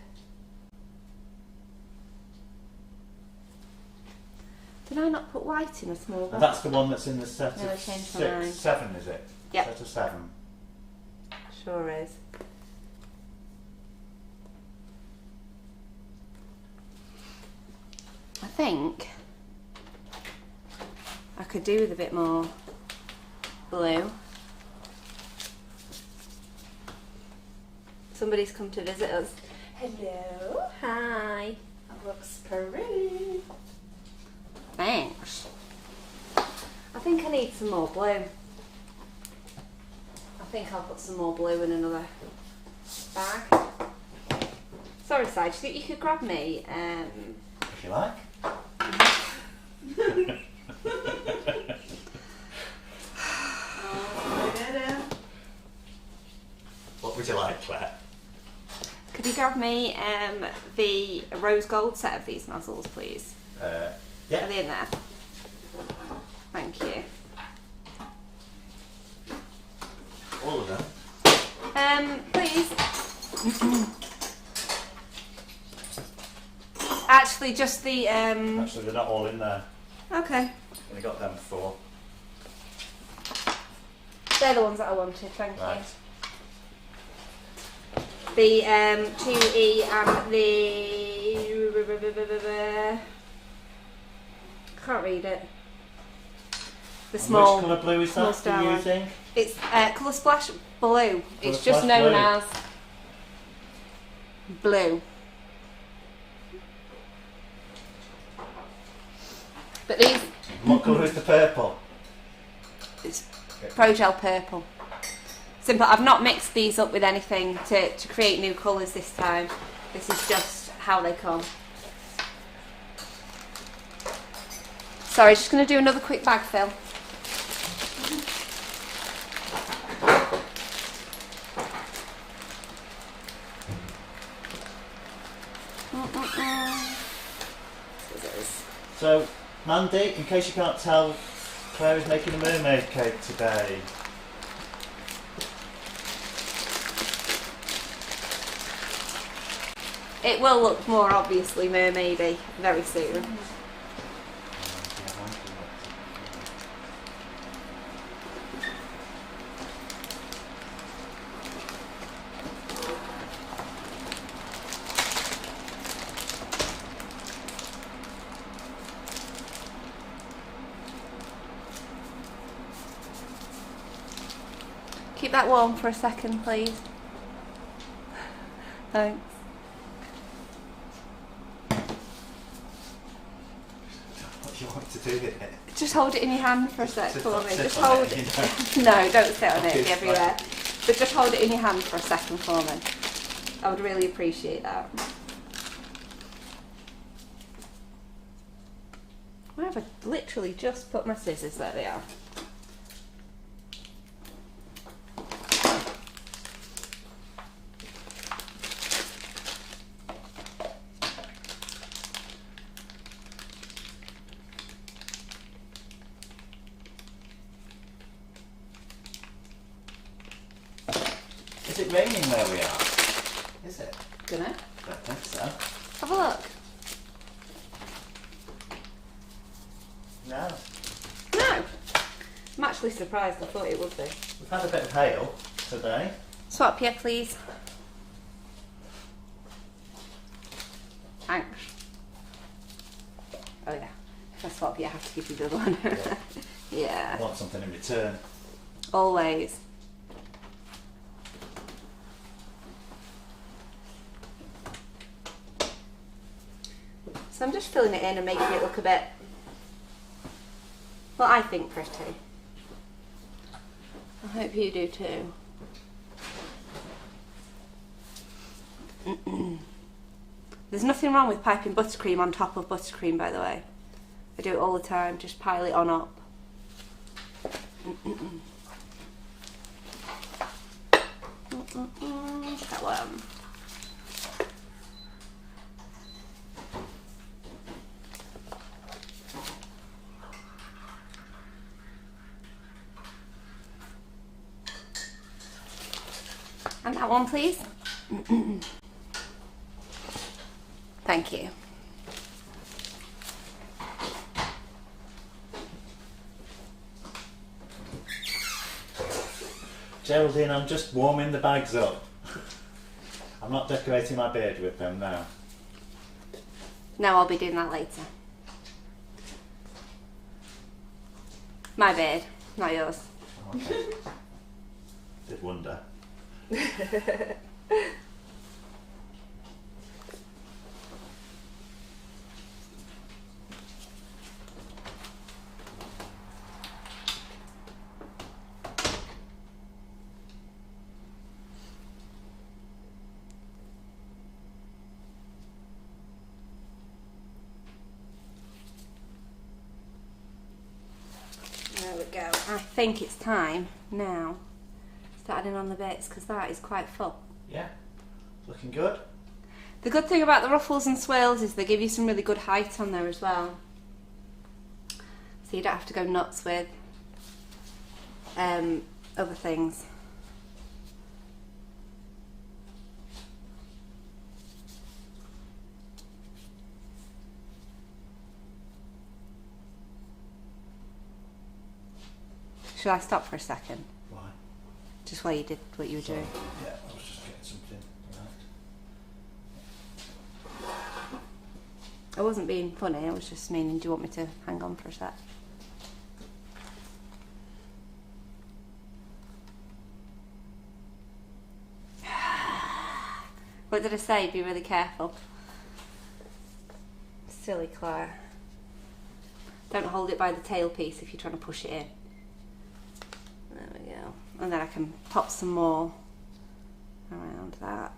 Did I not put white in a small box? And that's the one that's in the set No, I of changed my mind. 7, is it? Yep. Set of 7. Sure is. I think I could do with a bit more blue. Somebody's come to visit us. Hello, hi. That looks pretty. Thanks. I think I need some more blue. I think I'll put some more blue in another bag. Sorry, Si, do you think you could grab me? If you like. What would you like, Claire? Could you grab me the rose gold set of these nozzles, please? Yeah. Are they in there? Thank you. All of them? Please. Actually, just the... Actually, they're not all in there. Okay. Only got them 4. They're the ones that I wanted, thank Right. you. The 2E and the... can't read it. The small... Which colour blue is small that star you're one. using? It's Colour Splash Blue. It's Colour just Splash known Blue. as blue. But these... What colour is the purple? It's Pro Gel Purple. Simple. I've not mixed these up with anything to create new colours this time. This is just how they come. Sorry, just going to do another quick bag fill. So, Mandy, in case you can't tell, Claire is making a mermaid cake today. It will look more obviously mermaidy very soon. Keep that warm for a second, please. Thanks. What do you want to do with it? Just hold it in your hand for a sec for me. Sit Just on hold it, it. you know. No, don't sit on it, it'll be It's everywhere. But just hold it in your hand for a second for me. I would really appreciate that. Where have I literally just put my scissors? There they are. Is it raining where we are? Is it? Dunno. I don't think so. Have a look. No. No. I'm actually surprised. I thought it would be. We've had a bit of hail today. Swap here, please. Thanks. Oh yeah. If I swap you, I have to give you the other one. Yeah. Yeah. I want something in return. Always. So I'm just filling it in and making it look a bit, well, I think pretty. I hope you do too. There's nothing wrong with piping buttercream on top of buttercream, by the way. I do it all the time, just pile it on up. That one. And that one, please. Thank you. Geraldine, I'm just warming the bags up. I'm not decorating my beard with them now. No, I'll be doing that later. My beard, not yours. Okay. Did wonder. There we go. I think it's time now. Starting on the bits because that is quite full. Yeah, looking good. The good thing about the ruffles and swirls is they give you some really good height on there as well. So you don't have to go nuts with other things. Should I stop for a second? Why? Just while you did what you were doing. Yeah, I was just getting something. Right. I wasn't being funny, I was just meaning, do you want me to hang on for a sec? What did I say? Be really careful. Silly Claire. Don't hold it by the tail piece if you're trying to push it in. There we go. And then I can pop some more around that.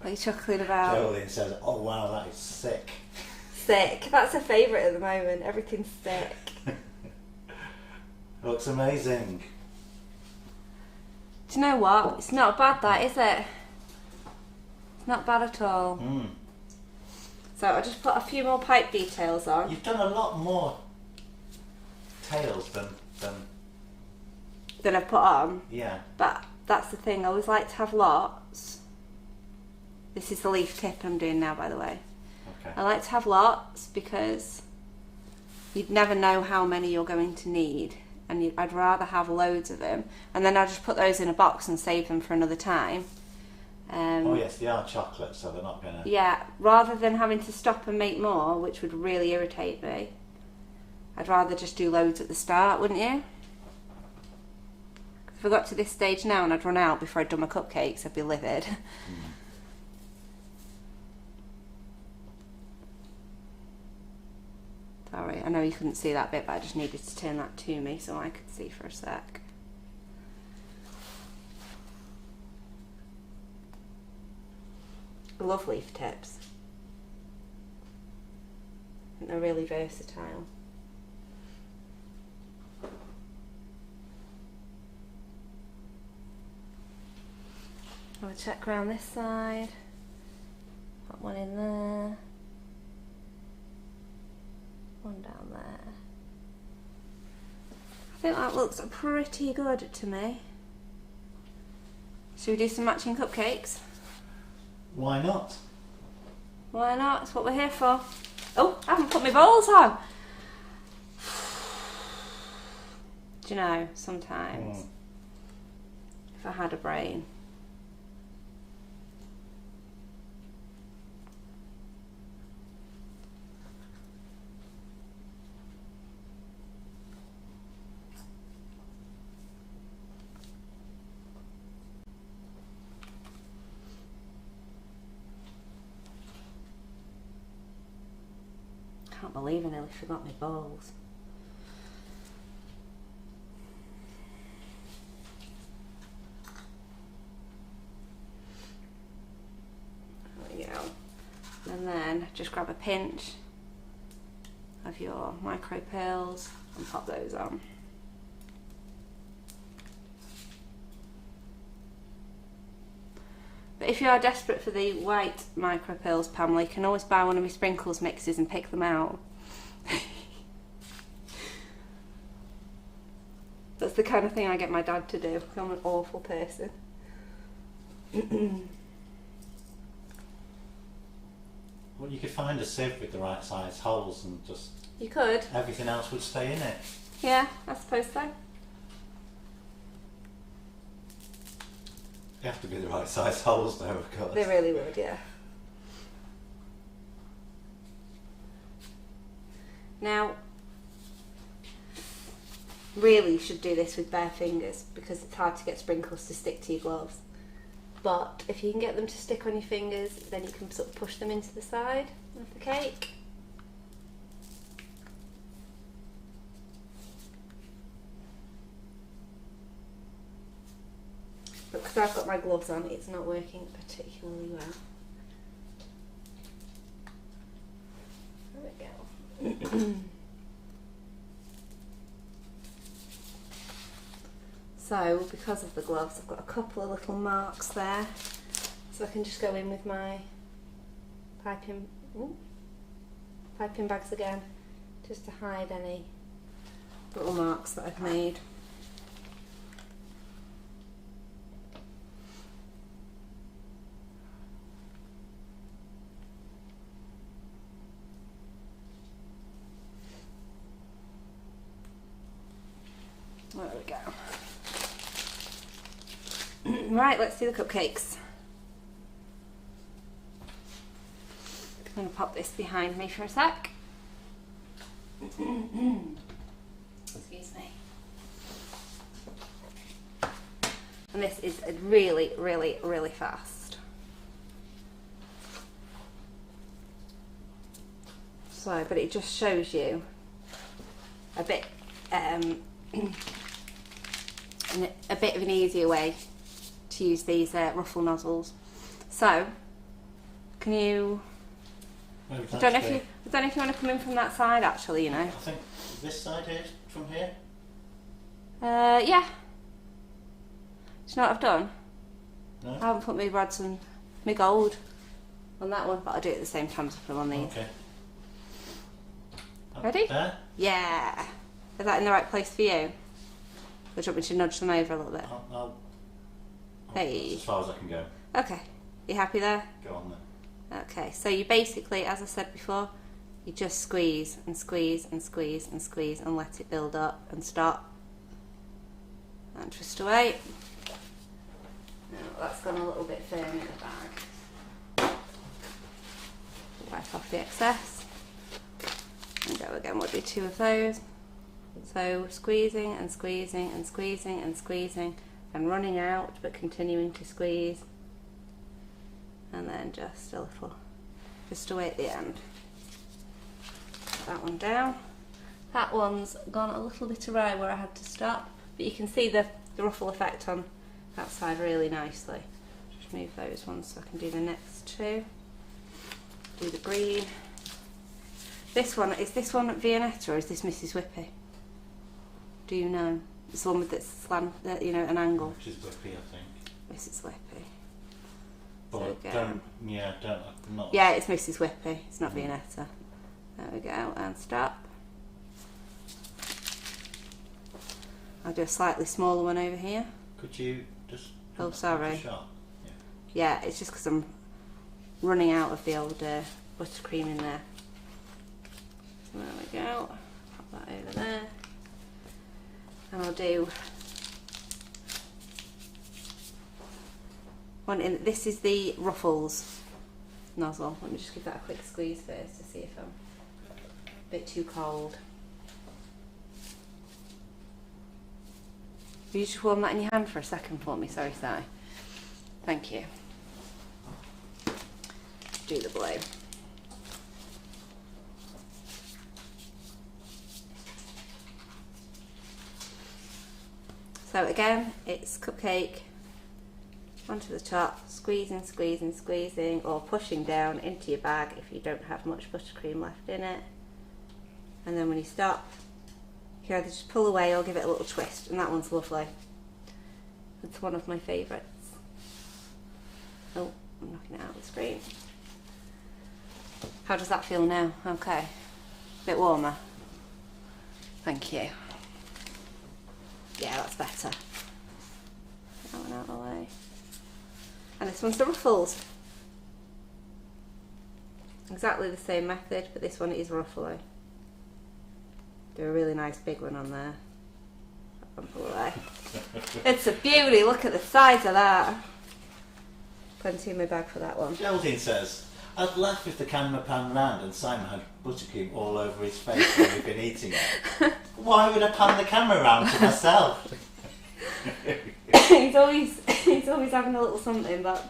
What are you chuckling about? Jolene says, oh wow, that is sick. Sick. That's a favourite at the moment. Everything's sick. Looks amazing. Do you know what? It's not bad, that, is it? It's not bad at all. Mm. So I'll just put a few more pipe details on. You've done a lot more tails than I've put on. yeah. But that's the thing, I always like to have lots. This is the leaf tip I'm doing now, by the way. Okay. I like to have lots because you'd never know how many you're going to need, and I'd rather have loads of them, and then I just put those in a box and save them for another time. Oh yes, they are chocolate, so they're not gonna... Yeah, rather than having to stop and make more, which would really irritate me, I'd rather just do loads at the start, wouldn't you? If I got to this stage now and I'd run out before I'd done my cupcakes, I'd be livid. Sorry, I know you couldn't see that bit, but I just needed to turn that to me so I could see for a sec. I love leaf tips. I think they're really versatile. I'll check around this side. Put one in there. One down there. I think that looks pretty good to me. Should we do some matching cupcakes? Why not? Why not? That's what we're here for. Oh, I haven't put my bowls on. Do you know, sometimes if I had a brain. I can't believe I nearly forgot my bowls. There we go. And then just grab a pinch of your micro pearls and pop those on. But if you are desperate for the white micro pearls, Pamela, you can always buy one of my sprinkles mixes and pick them out. That's the kind of thing I get my dad to do. I'm an awful person. Well, you could find a sieve with the right size holes and just... You could. Everything else would stay in it. Yeah, I suppose so. They have to be the right size holes though, of course. They really would, yeah. Now, really you should do this with bare fingers because it's hard to get sprinkles to stick to your gloves. But if you can get them to stick on your fingers, then you can sort of push them into the side of the cake. But because I've got my gloves on, it's not working particularly well. There we go. So, because of the gloves, I've got a couple of little marks there. So I can just go in with my piping bags again, just to hide any little marks that I've made. There we go. Right, let's do the cupcakes. I'm going to pop this behind me for a sec. Excuse me. And this is really, really, really fast. So, but it just shows you a bit a bit of an easier way to use these ruffle nozzles. So Can you? I don't know if you want to come in from that side. Actually, you know. I think this side here from here. Yeah. Do you know what I've done? No. I haven't put my rods and my gold on that one, but I'll do it at the same time as I put them on these. Okay. Ready? There? Yeah. Is that in the right place for you? Or do you want me to nudge them over a little bit? Hey. As far as I can go. Okay. You happy there? Go on then. Okay, so you basically, as I said before, you just squeeze and squeeze and squeeze and squeeze and let it build up and stop. And twist away. Now that's gone a little bit firm in the bag. Wipe off the excess. And go again, we'll do 2 of those. So squeezing and squeezing and squeezing and squeezing and running out but continuing to squeeze. And then just a little, just away at the end. Put that one down. That one's gone a little bit awry where I had to stop, but you can see the ruffle effect on that side really nicely. Just move those ones so I can do the next 2. Do the green. This one, is this one Viennetta or is this Mrs. Whippy? Do you know? It's the one with that slant, you know, an angle. Which is Whippy, I think. Mrs. Whippy. But So not. Yeah, it's Mrs. Whippy. It's not Viennetta. There we go, and stop. I'll do a slightly smaller one over here. Could you just? Oh, sorry. Shot? Yeah, it's just because I'm running out of the old buttercream in there. So there we go. Pop that over there. And I'll do one in. This is the Ruffles nozzle. Let me just give that a quick squeeze first to see if I'm a bit too cold. Will you just warm that in your hand for a second for me? Sorry, Si. Thank you. Do the blue. So again, it's cupcake onto the top, squeezing, squeezing, squeezing, or pushing down into your bag if you don't have much buttercream left in it. And then when you stop, you can either just pull away or give it a little twist, and that one's lovely. It's one of my favourites. Oh, I'm knocking it out of the screen. How does that feel now? Okay. A bit warmer. Thank you. Yeah, that's better. Get that one out of the way. And this one's the Ruffles. Exactly the same method, but this one is ruffly. Do a really nice big one on there. That one pull away. It's a beauty, look at the size of that. Plenty in my bag for that one. Geraldine says, I'd laugh if the camera panned round and Simon had buttercream all over his face when we've been eating it. Why would I pan the camera round to myself? he's always having a little something, but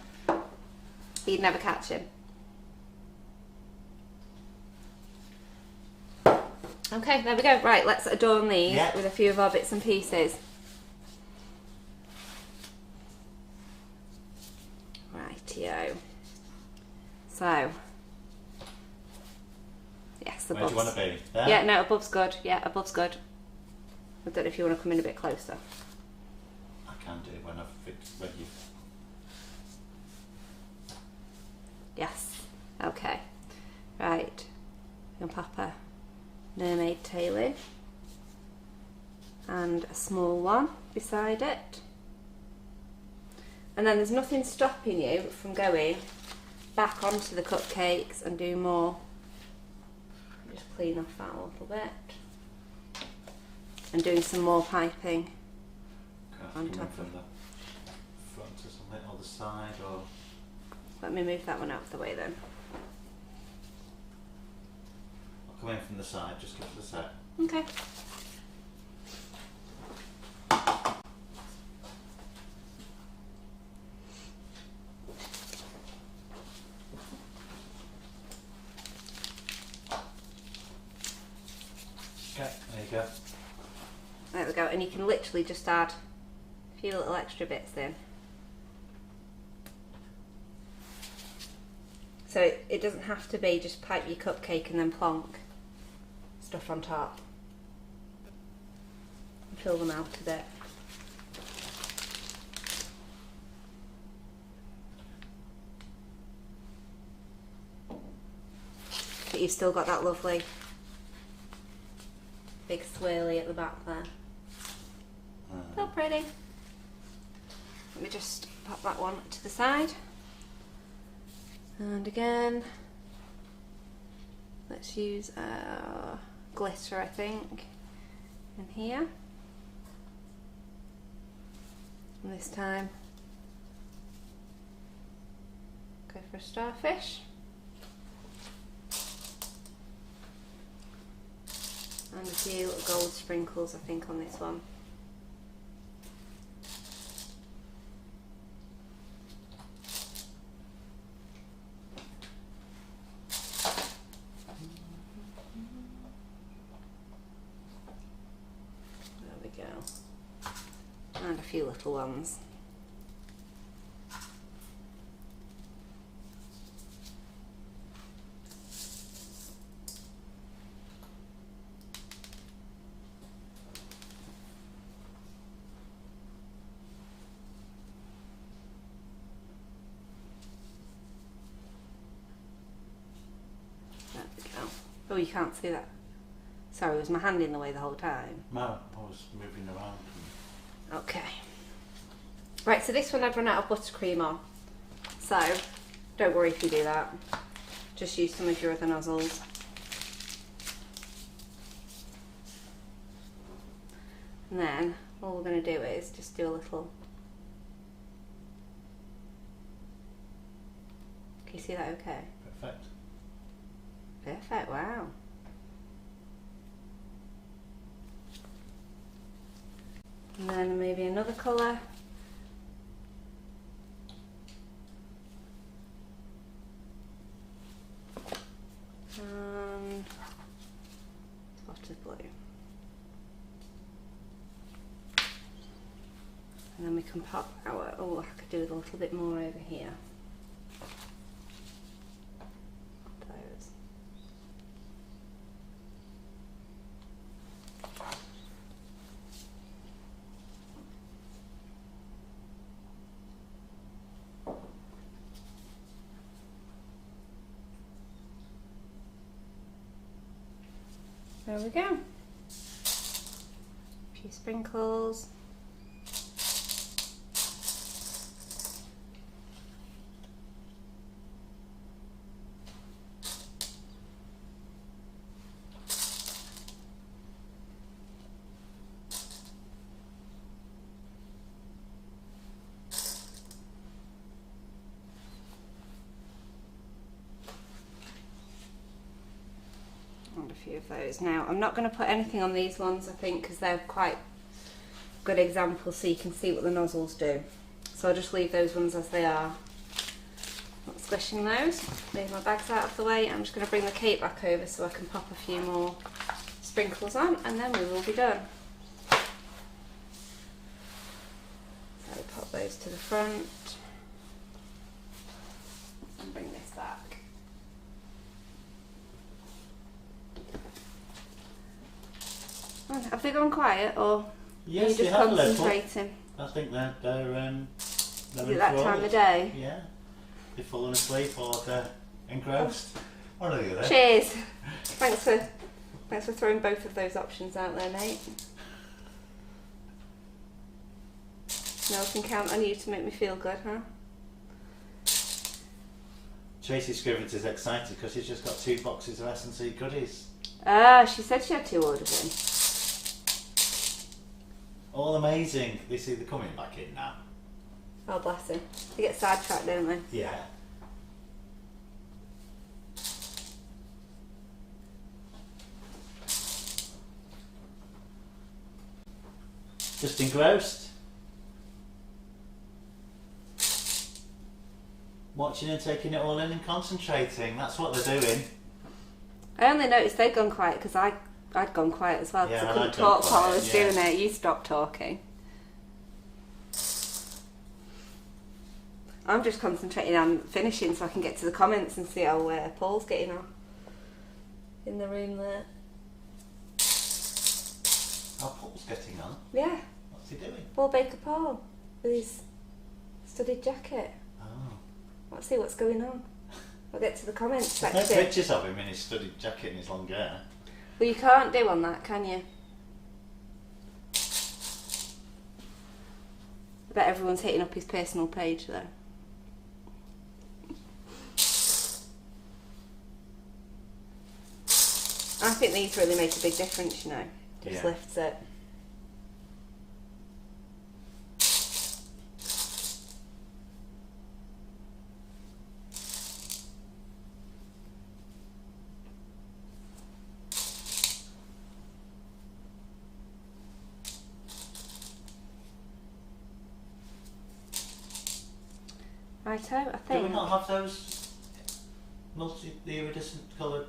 you'd never catch him. Okay, there we go. Right, let's adorn these with a few of our bits and pieces. Rightio. So, yes, the Where do you want to be? There? Yeah, no, above's good. Yeah, above's good. I don't know if you want to come in a bit closer. I can do when I've fixed when you. Yes. Okay. Right. I'm gonna pop a mermaid tail in and a small one beside it. And then there's nothing stopping you from going back onto the cupcakes and do more. Just clean off that a little bit. And doing some more piping on top from the front or something, or the side, or. Let me move that one out of the way then. I'll come in from the side, just give it a sec. Okay. Okay, there you go. There we go, and you can literally just add a few little extra bits in. So it doesn't have to be just pipe your cupcake and then plonk stuff on top. And fill them out a bit. But you've still got that lovely big swirly at the back there. So pretty. Let me just pop that one to the side. And again, let's use glitter, I think, in here. And this time, go for a starfish. And a few gold sprinkles, I think, on this one. There we go. And a few little ones. Oh, you can't see that. Sorry, was my hand in the way the whole time? No, I was moving around. Okay. Right, so this one I've run out of buttercream on. So, don't worry if you do that. Just use some of your other nozzles. And then, all we're going to do is just do a little... Can you see that okay? Perfect. Perfect, wow. And then maybe another colour. And spot of blue. And then we can pop our, oh, I could do with a little bit more over here. Those. There we go. A few sprinkles. And a few of those. Now, I'm not going to put anything on these ones, I think, because they're quite good examples so you can see what the nozzles do. So I'll just leave those ones as they are. Not squishing those. Leave my bags out of the way. I'm just going to bring the cake back over so I can pop a few more sprinkles on, and then we will be done. So pop those to the front and bring this back. Have they gone quiet, or yes, are you just concentrating? I think they're Is it that time of day? Yeah, they've fallen asleep or they're engrossed. What are you there? Cheers. Thanks for throwing both of those options out there, mate. No one can count on you to make me feel good, huh? Tracy Scrivens is excited because she's just got 2 boxes of S&C goodies. Ah, she said she had 2 orders in. All amazing. They see they're coming back in now. Oh, bless him. They get sidetracked, don't they? Yeah. Just engrossed. Watching and taking it all in and concentrating. That's what they're doing. I only noticed they'd gone quiet because I'd gone quiet as well because Yeah, I couldn't I'd gone talk while I quiet, was yeah. doing it. You stopped talking. I'm just concentrating on finishing so I can get to the comments and see how Paul's getting on in the room there. How Paul's getting on? Yeah. What's he doing? Paul Baker Paul with his studded jacket. Oh. Let's see what's going on. I'll get to the comments There's section. no pictures of him in his studded jacket and his long hair. Well, you can't do on that, can you? I bet everyone's hitting up his personal page though. I think these really make a big difference, you know. Just lifts it. Righto, I think. Do we not have those the iridescent coloured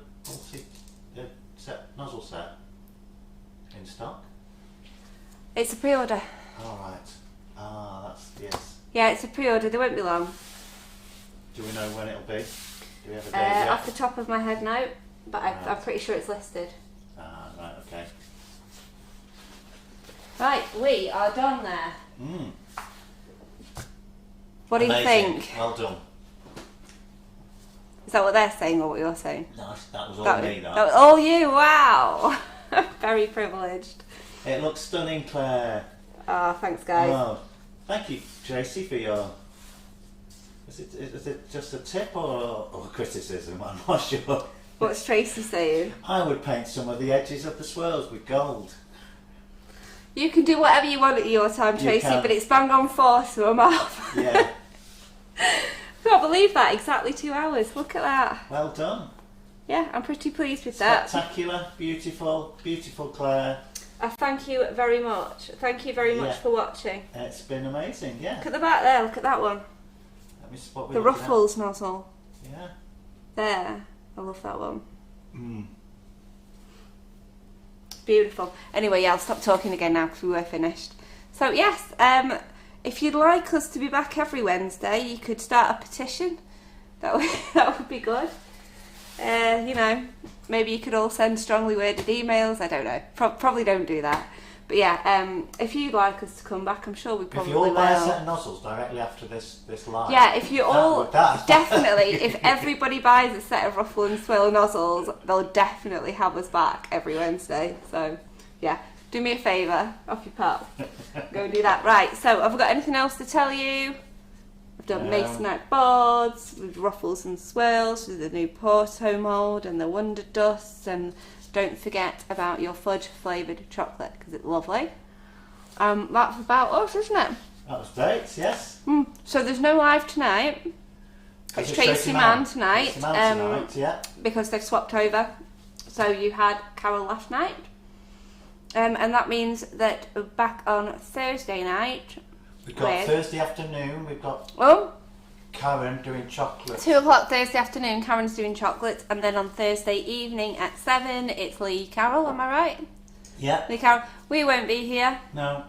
nozzle set in stock? It's a pre-order. Alright. Ah, that's, yes. Yeah, it's a pre-order. They won't be long. Do we know when it'll be? Do we have a date yet? Off the top of my head, no. But Right. I'm pretty sure it's listed. Ah, right, okay. Right, we are done there. Mm. What do you Amazing. think? Well done. Is that what they're saying or what you're saying? Nice. That was all That me, that. was all you, wow! Very privileged. It looks stunning, Claire. Oh, thanks guys. Oh, thank you, Tracy, for your... Is it just a tip or criticism? I'm not sure. What's Tracy saying? I would paint some of the edges of the swirls with gold. You can do whatever you want at your time, You Tracy, can. but it's bang on 4, so I'm off. Yeah. Can't believe that, exactly 2 hours. Look at that. Well done. Yeah, I'm pretty pleased with that. Spectacular, beautiful, beautiful, Claire. Thank you very much. Thank you very much Yeah. for watching. It's been amazing, yeah. Look at the back there, look at that one. Let me spot The ruffles nozzle. Yeah. There. I love that one. Mm. Beautiful. Anyway, yeah, I'll stop talking again now because we were finished. So yes, if you'd like us to be back every Wednesday, you could start a petition. That would be good. You know, maybe you could all send strongly worded emails. I don't know. Probably don't do that. But yeah, if you'd like us to come back, I'm sure we probably will. If you all buy a set of nozzles directly after this live. Yeah, if you all that- definitely, if everybody buys a set of ruffle and swirl nozzles, they'll definitely have us back every Wednesday. So yeah, do me a favour, off your pop, go and do that. Right, so have I got anything else to tell you? I've done masonite boards with ruffles and swirls with the new Porto mould and the Wonder Dust, and don't forget about your fudge flavoured chocolate because it's lovely. That's about us, isn't it? That was dates, yes. So there's no live tonight. It's Tracy Mann tonight, Tracy Mann tonight, yeah. because they've swapped over. So you had Carol last night, and that means that we're back on Thursday night. We've got Thursday afternoon, we've got Karen doing chocolate. 2 o'clock Thursday afternoon, Karen's doing chocolate, and then on Thursday evening at 7, it's Lee Carol, am I right? Yeah. Lee Carol. We won't be here. No.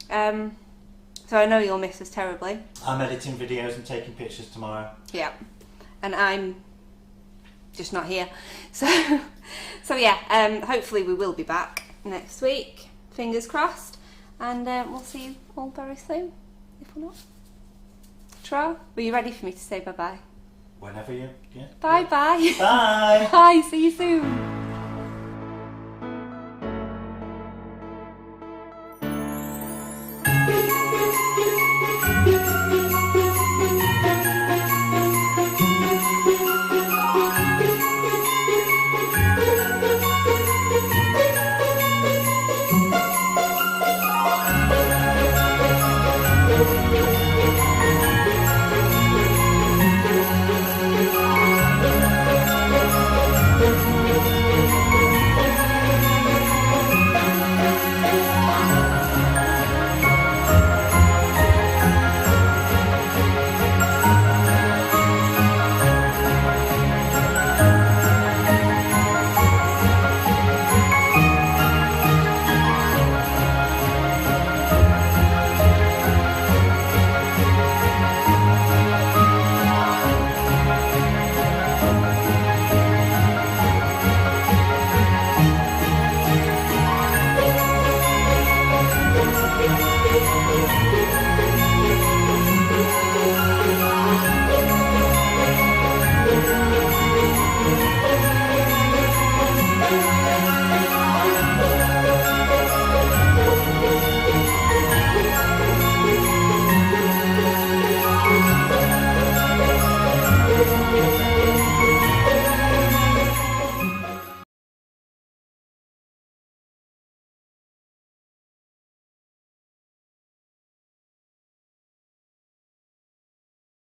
So I know you'll miss us terribly. I'm editing videos and taking pictures tomorrow. Yeah. And I'm just not here. So yeah, hopefully we will be back next week. Fingers crossed. And we'll see you all very soon, if we're not. Tra, were you ready for me to say bye-bye? Whenever you, yeah. Bye-bye. Bye. Bye, see you soon.